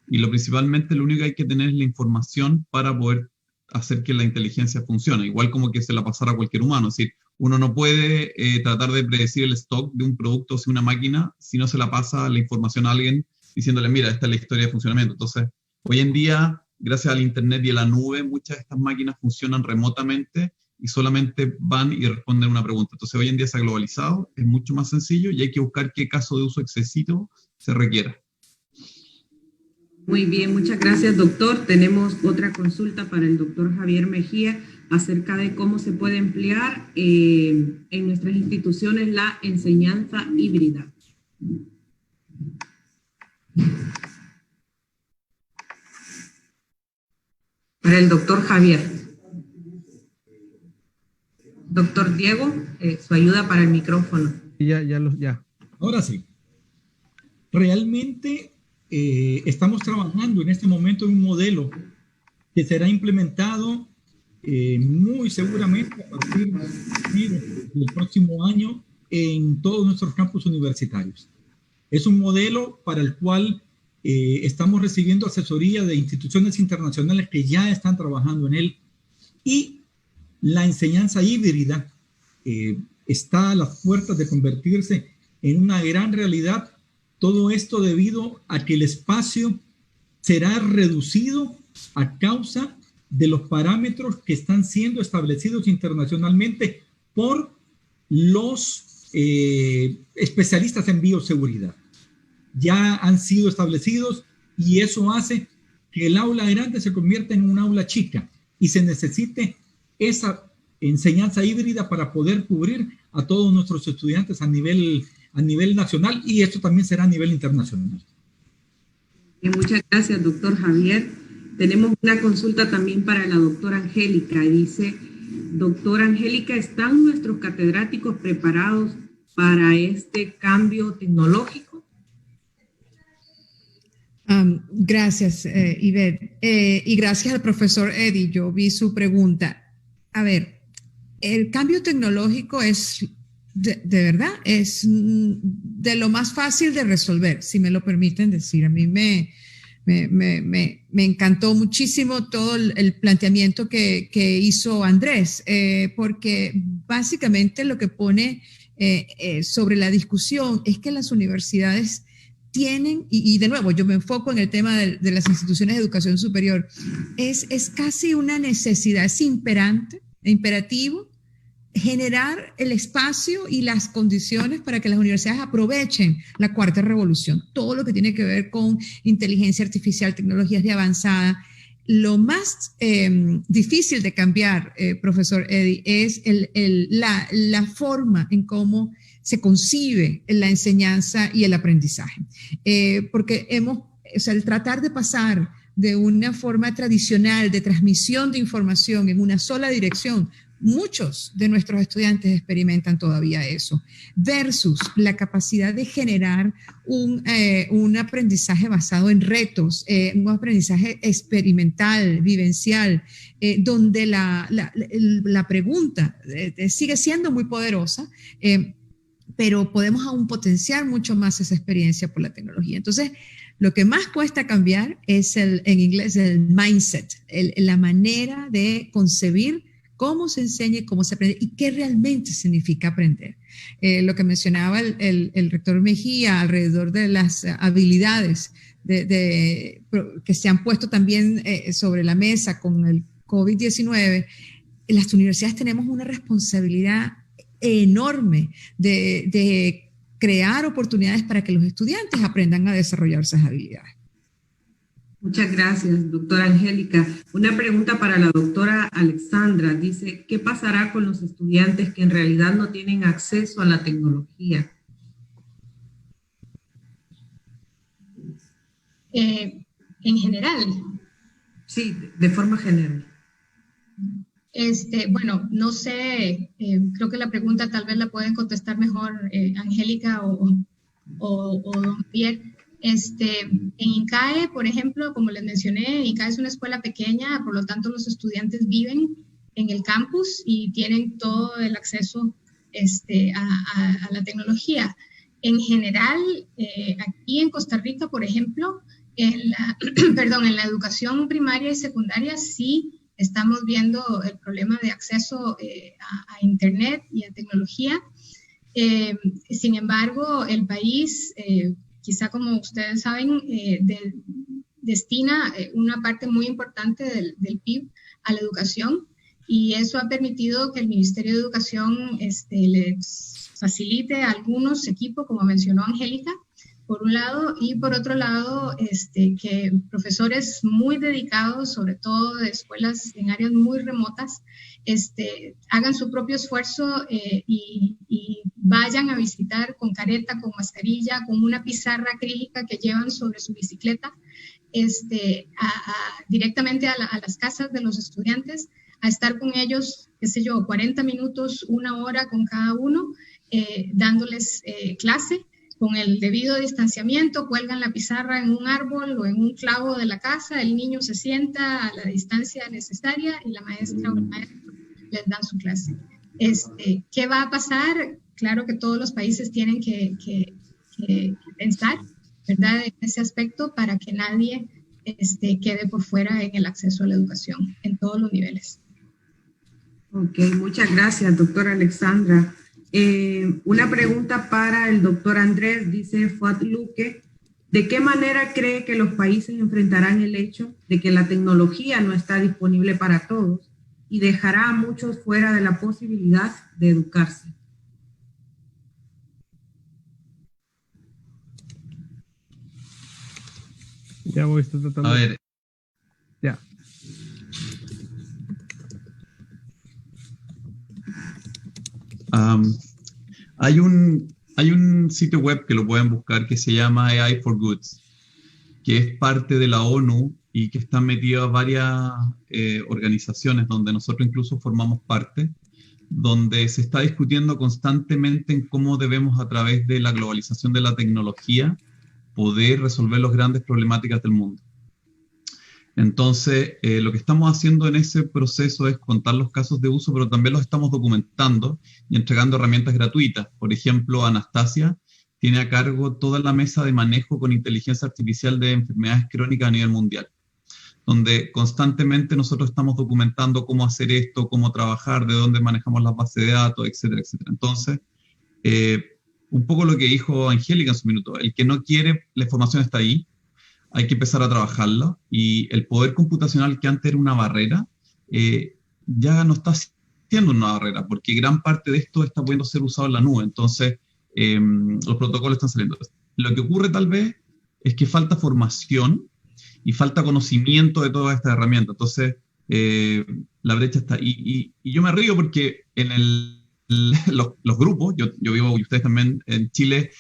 y lo único que hay que tener es la información para poder hacer que la inteligencia funcione, igual como que se la pasara a cualquier humano. Es decir, uno no puede tratar de predecir el stock de un producto o de una máquina si no se la pasa la información a alguien diciéndole, mira, esta es la historia de funcionamiento. Entonces, hoy en día, gracias al internet y a la nube, muchas de estas máquinas funcionan remotamente y solamente van y responden una pregunta. Entonces, hoy en día se ha globalizado, es mucho más sencillo y hay que buscar qué caso de uso excesivo se requiera. Muy bien, muchas gracias, doctor. Tenemos otra consulta para el doctor Javier Mejía acerca de cómo se puede emplear en nuestras instituciones la enseñanza híbrida. Para el doctor Javier. Doctor Diego, su ayuda para el micrófono. Ya. Ahora sí. Realmente estamos trabajando en este momento en un modelo que será implementado muy seguramente a partir del próximo año en todos nuestros campus universitarios. Es un modelo para el cual estamos recibiendo asesoría de instituciones internacionales que ya están trabajando en él, y la enseñanza híbrida está a las puertas de convertirse en una gran realidad. Todo esto debido a que el espacio será reducido a causa de los parámetros que están siendo establecidos internacionalmente por los especialistas en bioseguridad. Ya han sido establecidos, y eso hace que el aula grande se convierta en un aula chica y se necesite esa enseñanza híbrida para poder cubrir a todos nuestros estudiantes a nivel nacional, y esto también será a nivel internacional. Muchas gracias, doctor Javier. Tenemos una consulta también para la doctora Angélica. Dice, doctora Angélica, ¿están nuestros catedráticos preparados para este cambio tecnológico? Gracias, Ivette. Y gracias al profesor Eddie. Yo vi su pregunta. A ver, el cambio tecnológico es, de verdad, es de lo más fácil de resolver, si me lo permiten decir. A mí me encantó muchísimo todo el planteamiento que hizo Andrés, porque básicamente lo que pone sobre la discusión es que las universidades tienen, y de nuevo yo me enfoco en el tema de las instituciones de educación superior, es casi una necesidad, es imperativo generar el espacio y las condiciones para que las universidades aprovechen la cuarta revolución, todo lo que tiene que ver con inteligencia artificial, tecnologías de avanzada. Lo más difícil de cambiar, profesor Eddie, es la forma en cómo se concibe la enseñanza y el aprendizaje. Porque el tratar de pasar de una forma tradicional de transmisión de información en una sola dirección, muchos de nuestros estudiantes experimentan todavía eso, versus la capacidad de generar un aprendizaje basado en retos, un aprendizaje experimental, vivencial, donde la pregunta sigue siendo muy poderosa, pero podemos aún potenciar mucho más esa experiencia por la tecnología. Entonces, lo que más cuesta cambiar es en inglés el mindset, la manera de concebir cómo se enseña y cómo se aprende y qué realmente significa aprender. Lo que mencionaba el rector Mejía alrededor de las habilidades que se han puesto también sobre la mesa con el COVID-19, las universidades tenemos una responsabilidad enorme de crear oportunidades para que los estudiantes aprendan a desarrollar esas habilidades. Muchas gracias, doctora Angélica. Una pregunta para la doctora Alexandra. Dice, ¿qué pasará con los estudiantes que en realidad no tienen acceso a la tecnología? En general. Sí, de forma general. Bueno, no sé, creo que la pregunta tal vez la pueden contestar mejor Angélica o don Pierre. En INCAE, por ejemplo, como les mencioné, INCAE es una escuela pequeña, por lo tanto los estudiantes viven en el campus y tienen todo el acceso a la tecnología. En general, aquí en Costa Rica, por ejemplo, en la educación primaria y secundaria sí estamos viendo el problema de acceso a Internet y a tecnología. Sin embargo, el país, quizá como ustedes saben, destina una parte muy importante del PIB a la educación, y eso ha permitido que el Ministerio de Educación les facilite a algunos equipos, como mencionó Angélica, por un lado, y por otro lado, que profesores muy dedicados, sobre todo de escuelas en áreas muy remotas, hagan su propio esfuerzo y vayan a visitar con careta, con mascarilla, con una pizarra acrílica que llevan sobre su bicicleta, directamente a las casas de los estudiantes, a estar con ellos, 40 minutos, 1 hora con cada uno, dándoles clase. con el debido distanciamiento, cuelgan la pizarra en un árbol o en un clavo de la casa, el niño se sienta a la distancia necesaria y la maestra o el maestro les dan su clase. ¿Qué va a pasar? Claro que todos los países tienen que pensar, ¿verdad?, en ese aspecto para que nadie quede por fuera en el acceso a la educación en todos los niveles. Ok, muchas gracias, doctora Alexandra. Una pregunta para el doctor Andrés, dice Fuad Luque. ¿De qué manera cree que los países enfrentarán el hecho de que la tecnología no está disponible para todos y dejará a muchos fuera de la posibilidad de educarse? Ya voy, estoy tratando. A ver. Ya. Hay un sitio web que lo pueden buscar que se llama AI for Goods, que es parte de la ONU y que están metidas varias organizaciones donde nosotros incluso formamos parte, donde se está discutiendo constantemente en cómo debemos, a través de la globalización de la tecnología, poder resolver las grandes problemáticas del mundo. Entonces, lo que estamos haciendo en ese proceso es contar los casos de uso, pero también los estamos documentando y entregando herramientas gratuitas. Por ejemplo, Anastasia tiene a cargo toda la mesa de manejo con inteligencia artificial de enfermedades crónicas a nivel mundial, donde constantemente nosotros estamos documentando cómo hacer esto, cómo trabajar, de dónde manejamos las bases de datos, etcétera, etcétera. Entonces, un poco lo que dijo Angélica en su minuto, el que no quiere, la información está ahí, hay que empezar a trabajarla, y el poder computacional, que antes era una barrera, ya no está siendo una barrera, porque gran parte de esto está pudiendo ser usado en la nube. Entonces, los protocolos están saliendo. Lo que ocurre tal vez es que falta formación y falta conocimiento de todas estas herramientas. Entonces, la brecha está. Y yo me río porque en los grupos, yo vivo, y ustedes también, en Chile,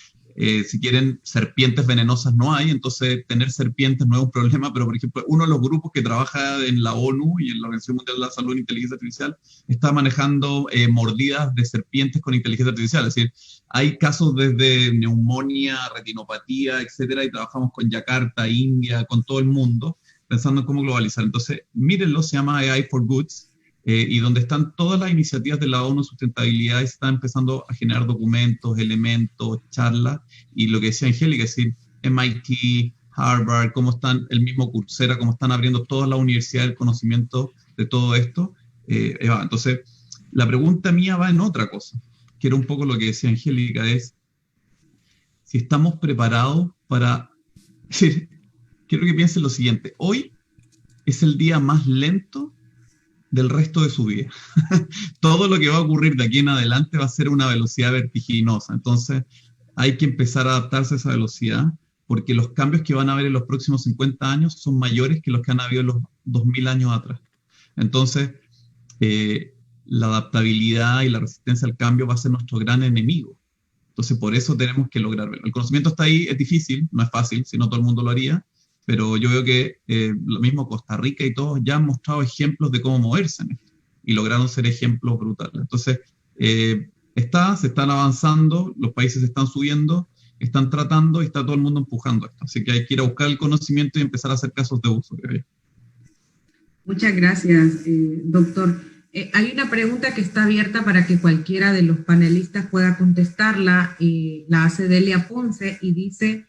si quieren, serpientes venenosas no hay, entonces tener serpientes no es un problema, pero por ejemplo, uno de los grupos que trabaja en la ONU y en la Organización Mundial de la Salud en Inteligencia Artificial está manejando mordidas de serpientes con inteligencia artificial. Es decir, hay casos desde neumonía, retinopatía, etcétera, y trabajamos con Yakarta, India, con todo el mundo, pensando en cómo globalizar. Entonces, mírenlo, se llama AI for Goods. Y donde están todas las iniciativas de la ONU Sustentabilidad, están empezando a generar documentos, elementos, charlas, y lo que decía Angélica, es decir, MIT, Harvard, cómo están, el mismo Coursera, cómo están abriendo todas las universidades el conocimiento de todo esto. Entonces, la pregunta mía va en otra cosa, que era un poco lo que decía Angélica, es si estamos preparados para... Quiero que piensen lo siguiente, hoy es el día más lento del resto de su vida. Todo lo que va a ocurrir de aquí en adelante va a ser una velocidad vertiginosa. Entonces, hay que empezar a adaptarse a esa velocidad, porque los cambios que van a haber en los próximos 50 años son mayores que los que han habido en los 2000 años atrás. Entonces, la adaptabilidad y la resistencia al cambio va a ser nuestro gran enemigo. Entonces, por eso tenemos que lograrlo. El conocimiento está ahí, es difícil, no es fácil, si no todo el mundo lo haría, pero yo veo que lo mismo Costa Rica y todos ya han mostrado ejemplos de cómo moverse en esto, y lograron ser ejemplos brutales. Entonces, se están avanzando, los países están subiendo, están tratando, y está todo el mundo empujando esto. Así que hay que ir a buscar el conocimiento y empezar a hacer casos de uso. Muchas gracias, doctor. Hay una pregunta que está abierta para que cualquiera de los panelistas pueda contestarla. La hace Delia Ponce y dice: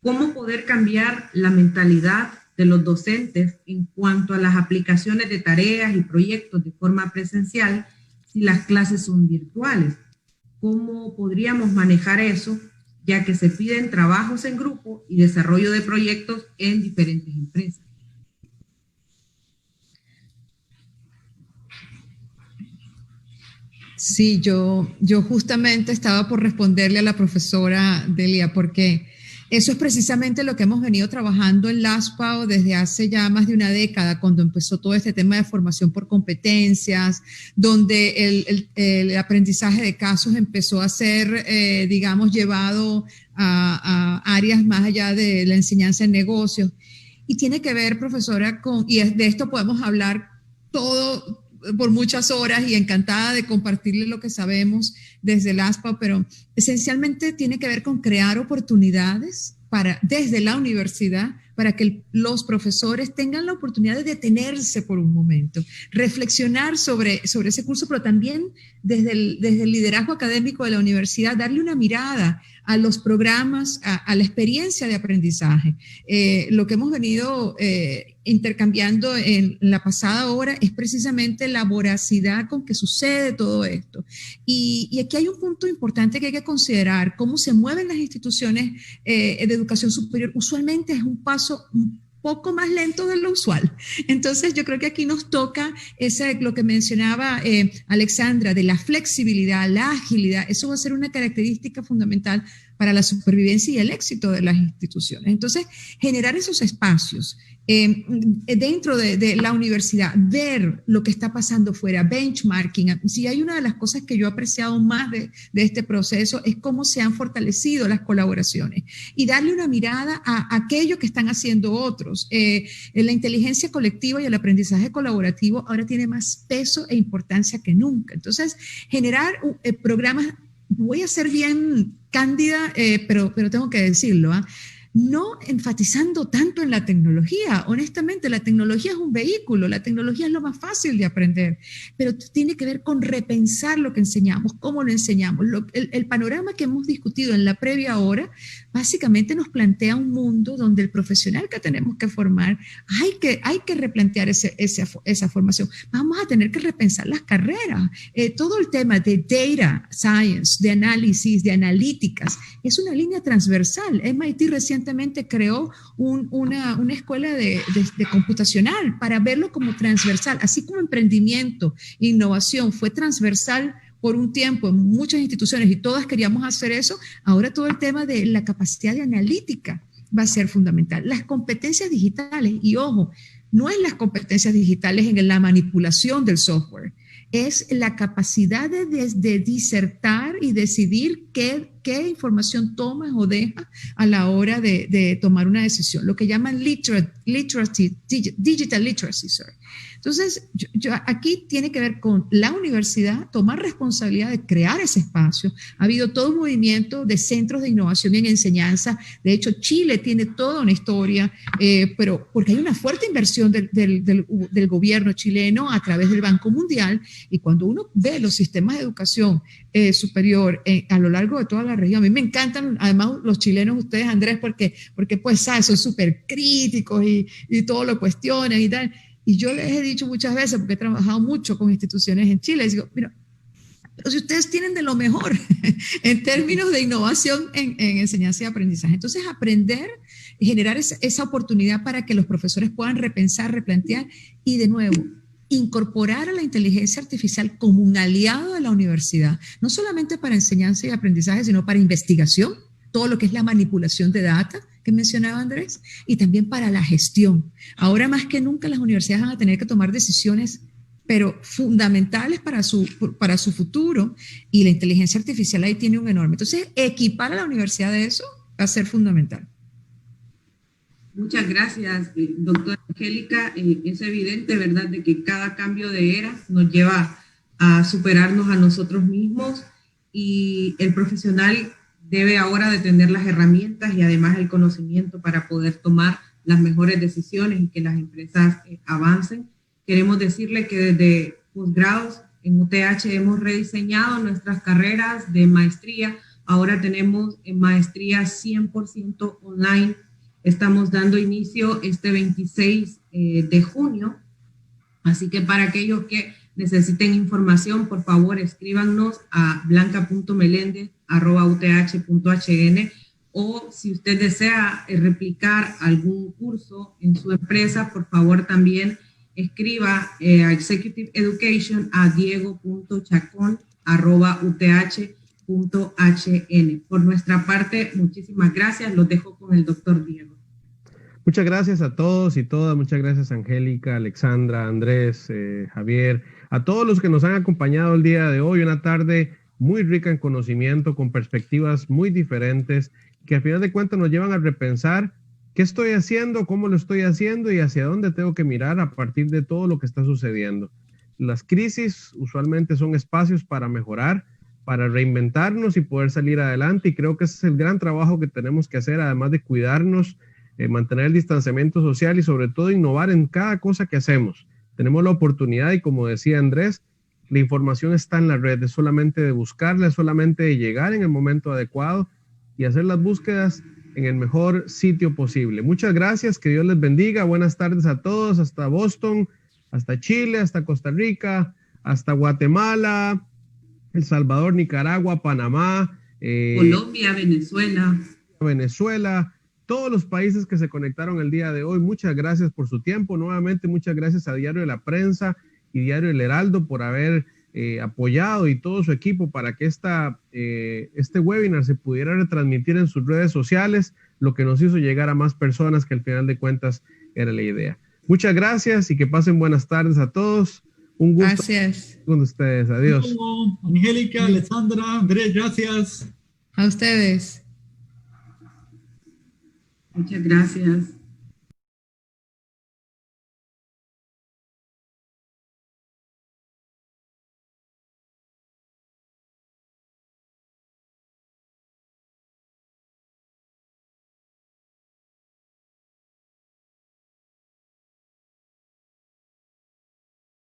¿cómo poder cambiar la mentalidad de los docentes en cuanto a las aplicaciones de tareas y proyectos de forma presencial si las clases son virtuales? ¿Cómo podríamos manejar eso, ya que se piden trabajos en grupo y desarrollo de proyectos en diferentes empresas? Sí, yo justamente estaba por responderle a la profesora Delia, porque eso es precisamente lo que hemos venido trabajando en LASPAO desde hace ya más de una década, cuando empezó todo este tema de formación por competencias, donde el aprendizaje de casos empezó a ser, digamos, llevado a áreas más allá de la enseñanza en negocios. Y tiene que ver, profesora, y de esto podemos hablar todo por muchas horas y encantada de compartirles lo que sabemos desde el ASPA, pero esencialmente tiene que ver con crear oportunidades desde la universidad para que los profesores tengan la oportunidad de detenerse por un momento, reflexionar sobre ese curso, pero también desde el liderazgo académico de la universidad, darle una mirada a los programas, a la experiencia de aprendizaje. Lo que hemos venido intercambiando en la pasada hora es precisamente la voracidad con que sucede todo esto. Y aquí hay un punto importante que hay que considerar: cómo se mueven las instituciones de educación superior. Usualmente es un paso un poco más lento de lo usual. Entonces yo creo que aquí nos toca lo que mencionaba Alexandra, de la flexibilidad, la agilidad. Eso va a ser una característica fundamental para la supervivencia y el éxito de las instituciones. Entonces, generar esos espacios dentro de la universidad, ver lo que está pasando fuera, benchmarking. Si hay una de las cosas que yo he apreciado más de este proceso es cómo se han fortalecido las colaboraciones y darle una mirada a aquello que están haciendo otros. La inteligencia colectiva y el aprendizaje colaborativo ahora tiene más peso e importancia que nunca. Entonces, generar programas, voy a ser bien cándida, pero tengo que decirlo, no enfatizando tanto en la tecnología. Honestamente, la tecnología es un vehículo, la tecnología es lo más fácil de aprender, pero tiene que ver con repensar lo que enseñamos, cómo lo enseñamos. El panorama que hemos discutido en la previa hora básicamente nos plantea un mundo donde el profesional que tenemos que formar, hay que replantear esa formación. Vamos a tener que repensar las carreras. Todo el tema de data science, de análisis, de analíticas, es una línea transversal. MIT recientemente creó una escuela de computacional para verlo como transversal, así como emprendimiento, innovación fue transversal por un tiempo en muchas instituciones y todas queríamos hacer eso. Ahora todo el tema de la capacidad de analítica va a ser fundamental. Las competencias digitales, y ojo, no es las competencias digitales en la manipulación del software, es la capacidad de disertar y decidir qué información tomas o dejas a la hora de tomar una decisión, lo que llaman digital literacy, sorry. Entonces, aquí tiene que ver con la universidad tomar responsabilidad de crear ese espacio. Ha habido todo un movimiento de centros de innovación en enseñanza. De hecho, Chile tiene toda una historia, pero porque hay una fuerte inversión del gobierno chileno a través del Banco Mundial. Y cuando uno ve los sistemas de educación superior a lo largo de toda la región, a mí me encantan, además, los chilenos, ustedes, Andrés, porque pues, son súper críticos y todo lo cuestionan y tal. Y yo les he dicho muchas veces, porque he trabajado mucho con instituciones en Chile, les digo, mira, pero si ustedes tienen de lo mejor en términos de innovación en enseñanza y aprendizaje, entonces aprender y generar esa oportunidad para que los profesores puedan repensar, replantear y, de nuevo, incorporar a la inteligencia artificial como un aliado de la universidad, no solamente para enseñanza y aprendizaje, sino para investigación, todo lo que es la manipulación de data que mencionaba Andrés, y también para la gestión. Ahora más que nunca las universidades van a tener que tomar decisiones, pero fundamentales para su futuro, y la inteligencia artificial ahí tiene un enorme. Entonces, equipar a la universidad de eso va a ser fundamental. Muchas gracias, doctora Angélica. Es evidente, ¿verdad?, de que cada cambio de era nos lleva a superarnos a nosotros mismos, y el profesional debe ahora de tener las herramientas y además el conocimiento para poder tomar las mejores decisiones y que las empresas avancen. Queremos decirle que desde posgrados en UTH hemos rediseñado nuestras carreras de maestría. Ahora tenemos maestría 100% online. Estamos dando inicio este 26 de junio. Así que para aquellos que necesiten información, por favor, escríbanos a blanca.melendez@uth.hn, o si usted desea replicar algún curso en su empresa, por favor, también escriba a Executive Education a diego.chacon@uth.hn. Por nuestra parte, muchísimas gracias. Los dejo con el doctor Diego. Muchas gracias a todos y todas. Muchas gracias, Angélica, Alexandra, Andrés, Javier, a todos los que nos han acompañado el día de hoy. Una tarde muy rica en conocimiento, con perspectivas muy diferentes, que al final de cuentas nos llevan a repensar qué estoy haciendo, cómo lo estoy haciendo y hacia dónde tengo que mirar a partir de todo lo que está sucediendo. Las crisis usualmente son espacios para mejorar, para reinventarnos y poder salir adelante, y creo que ese es el gran trabajo que tenemos que hacer, además de cuidarnos, mantener el distanciamiento social y sobre todo innovar en cada cosa que hacemos. Tenemos la oportunidad y, como decía Andrés, la información está en la red, es solamente de buscarla, es solamente de llegar en el momento adecuado y hacer las búsquedas en el mejor sitio posible. Muchas gracias, que Dios les bendiga, buenas tardes a todos, hasta Boston, hasta Chile, hasta Costa Rica, hasta Guatemala, El Salvador, Nicaragua, Panamá, Colombia, Venezuela, todos los países que se conectaron el día de hoy. Muchas gracias por su tiempo. Nuevamente, muchas gracias a Diario de la Prensa y Diario El Heraldo por haber apoyado, y todo su equipo, para que este webinar se pudiera retransmitir en sus redes sociales, lo que nos hizo llegar a más personas, que al final de cuentas era la idea. Muchas gracias y que pasen buenas tardes a todos. Un gusto. Gracias. Con ustedes. Adiós. Angélica, Alessandra, Andrés, gracias. A ustedes. Muchas gracias.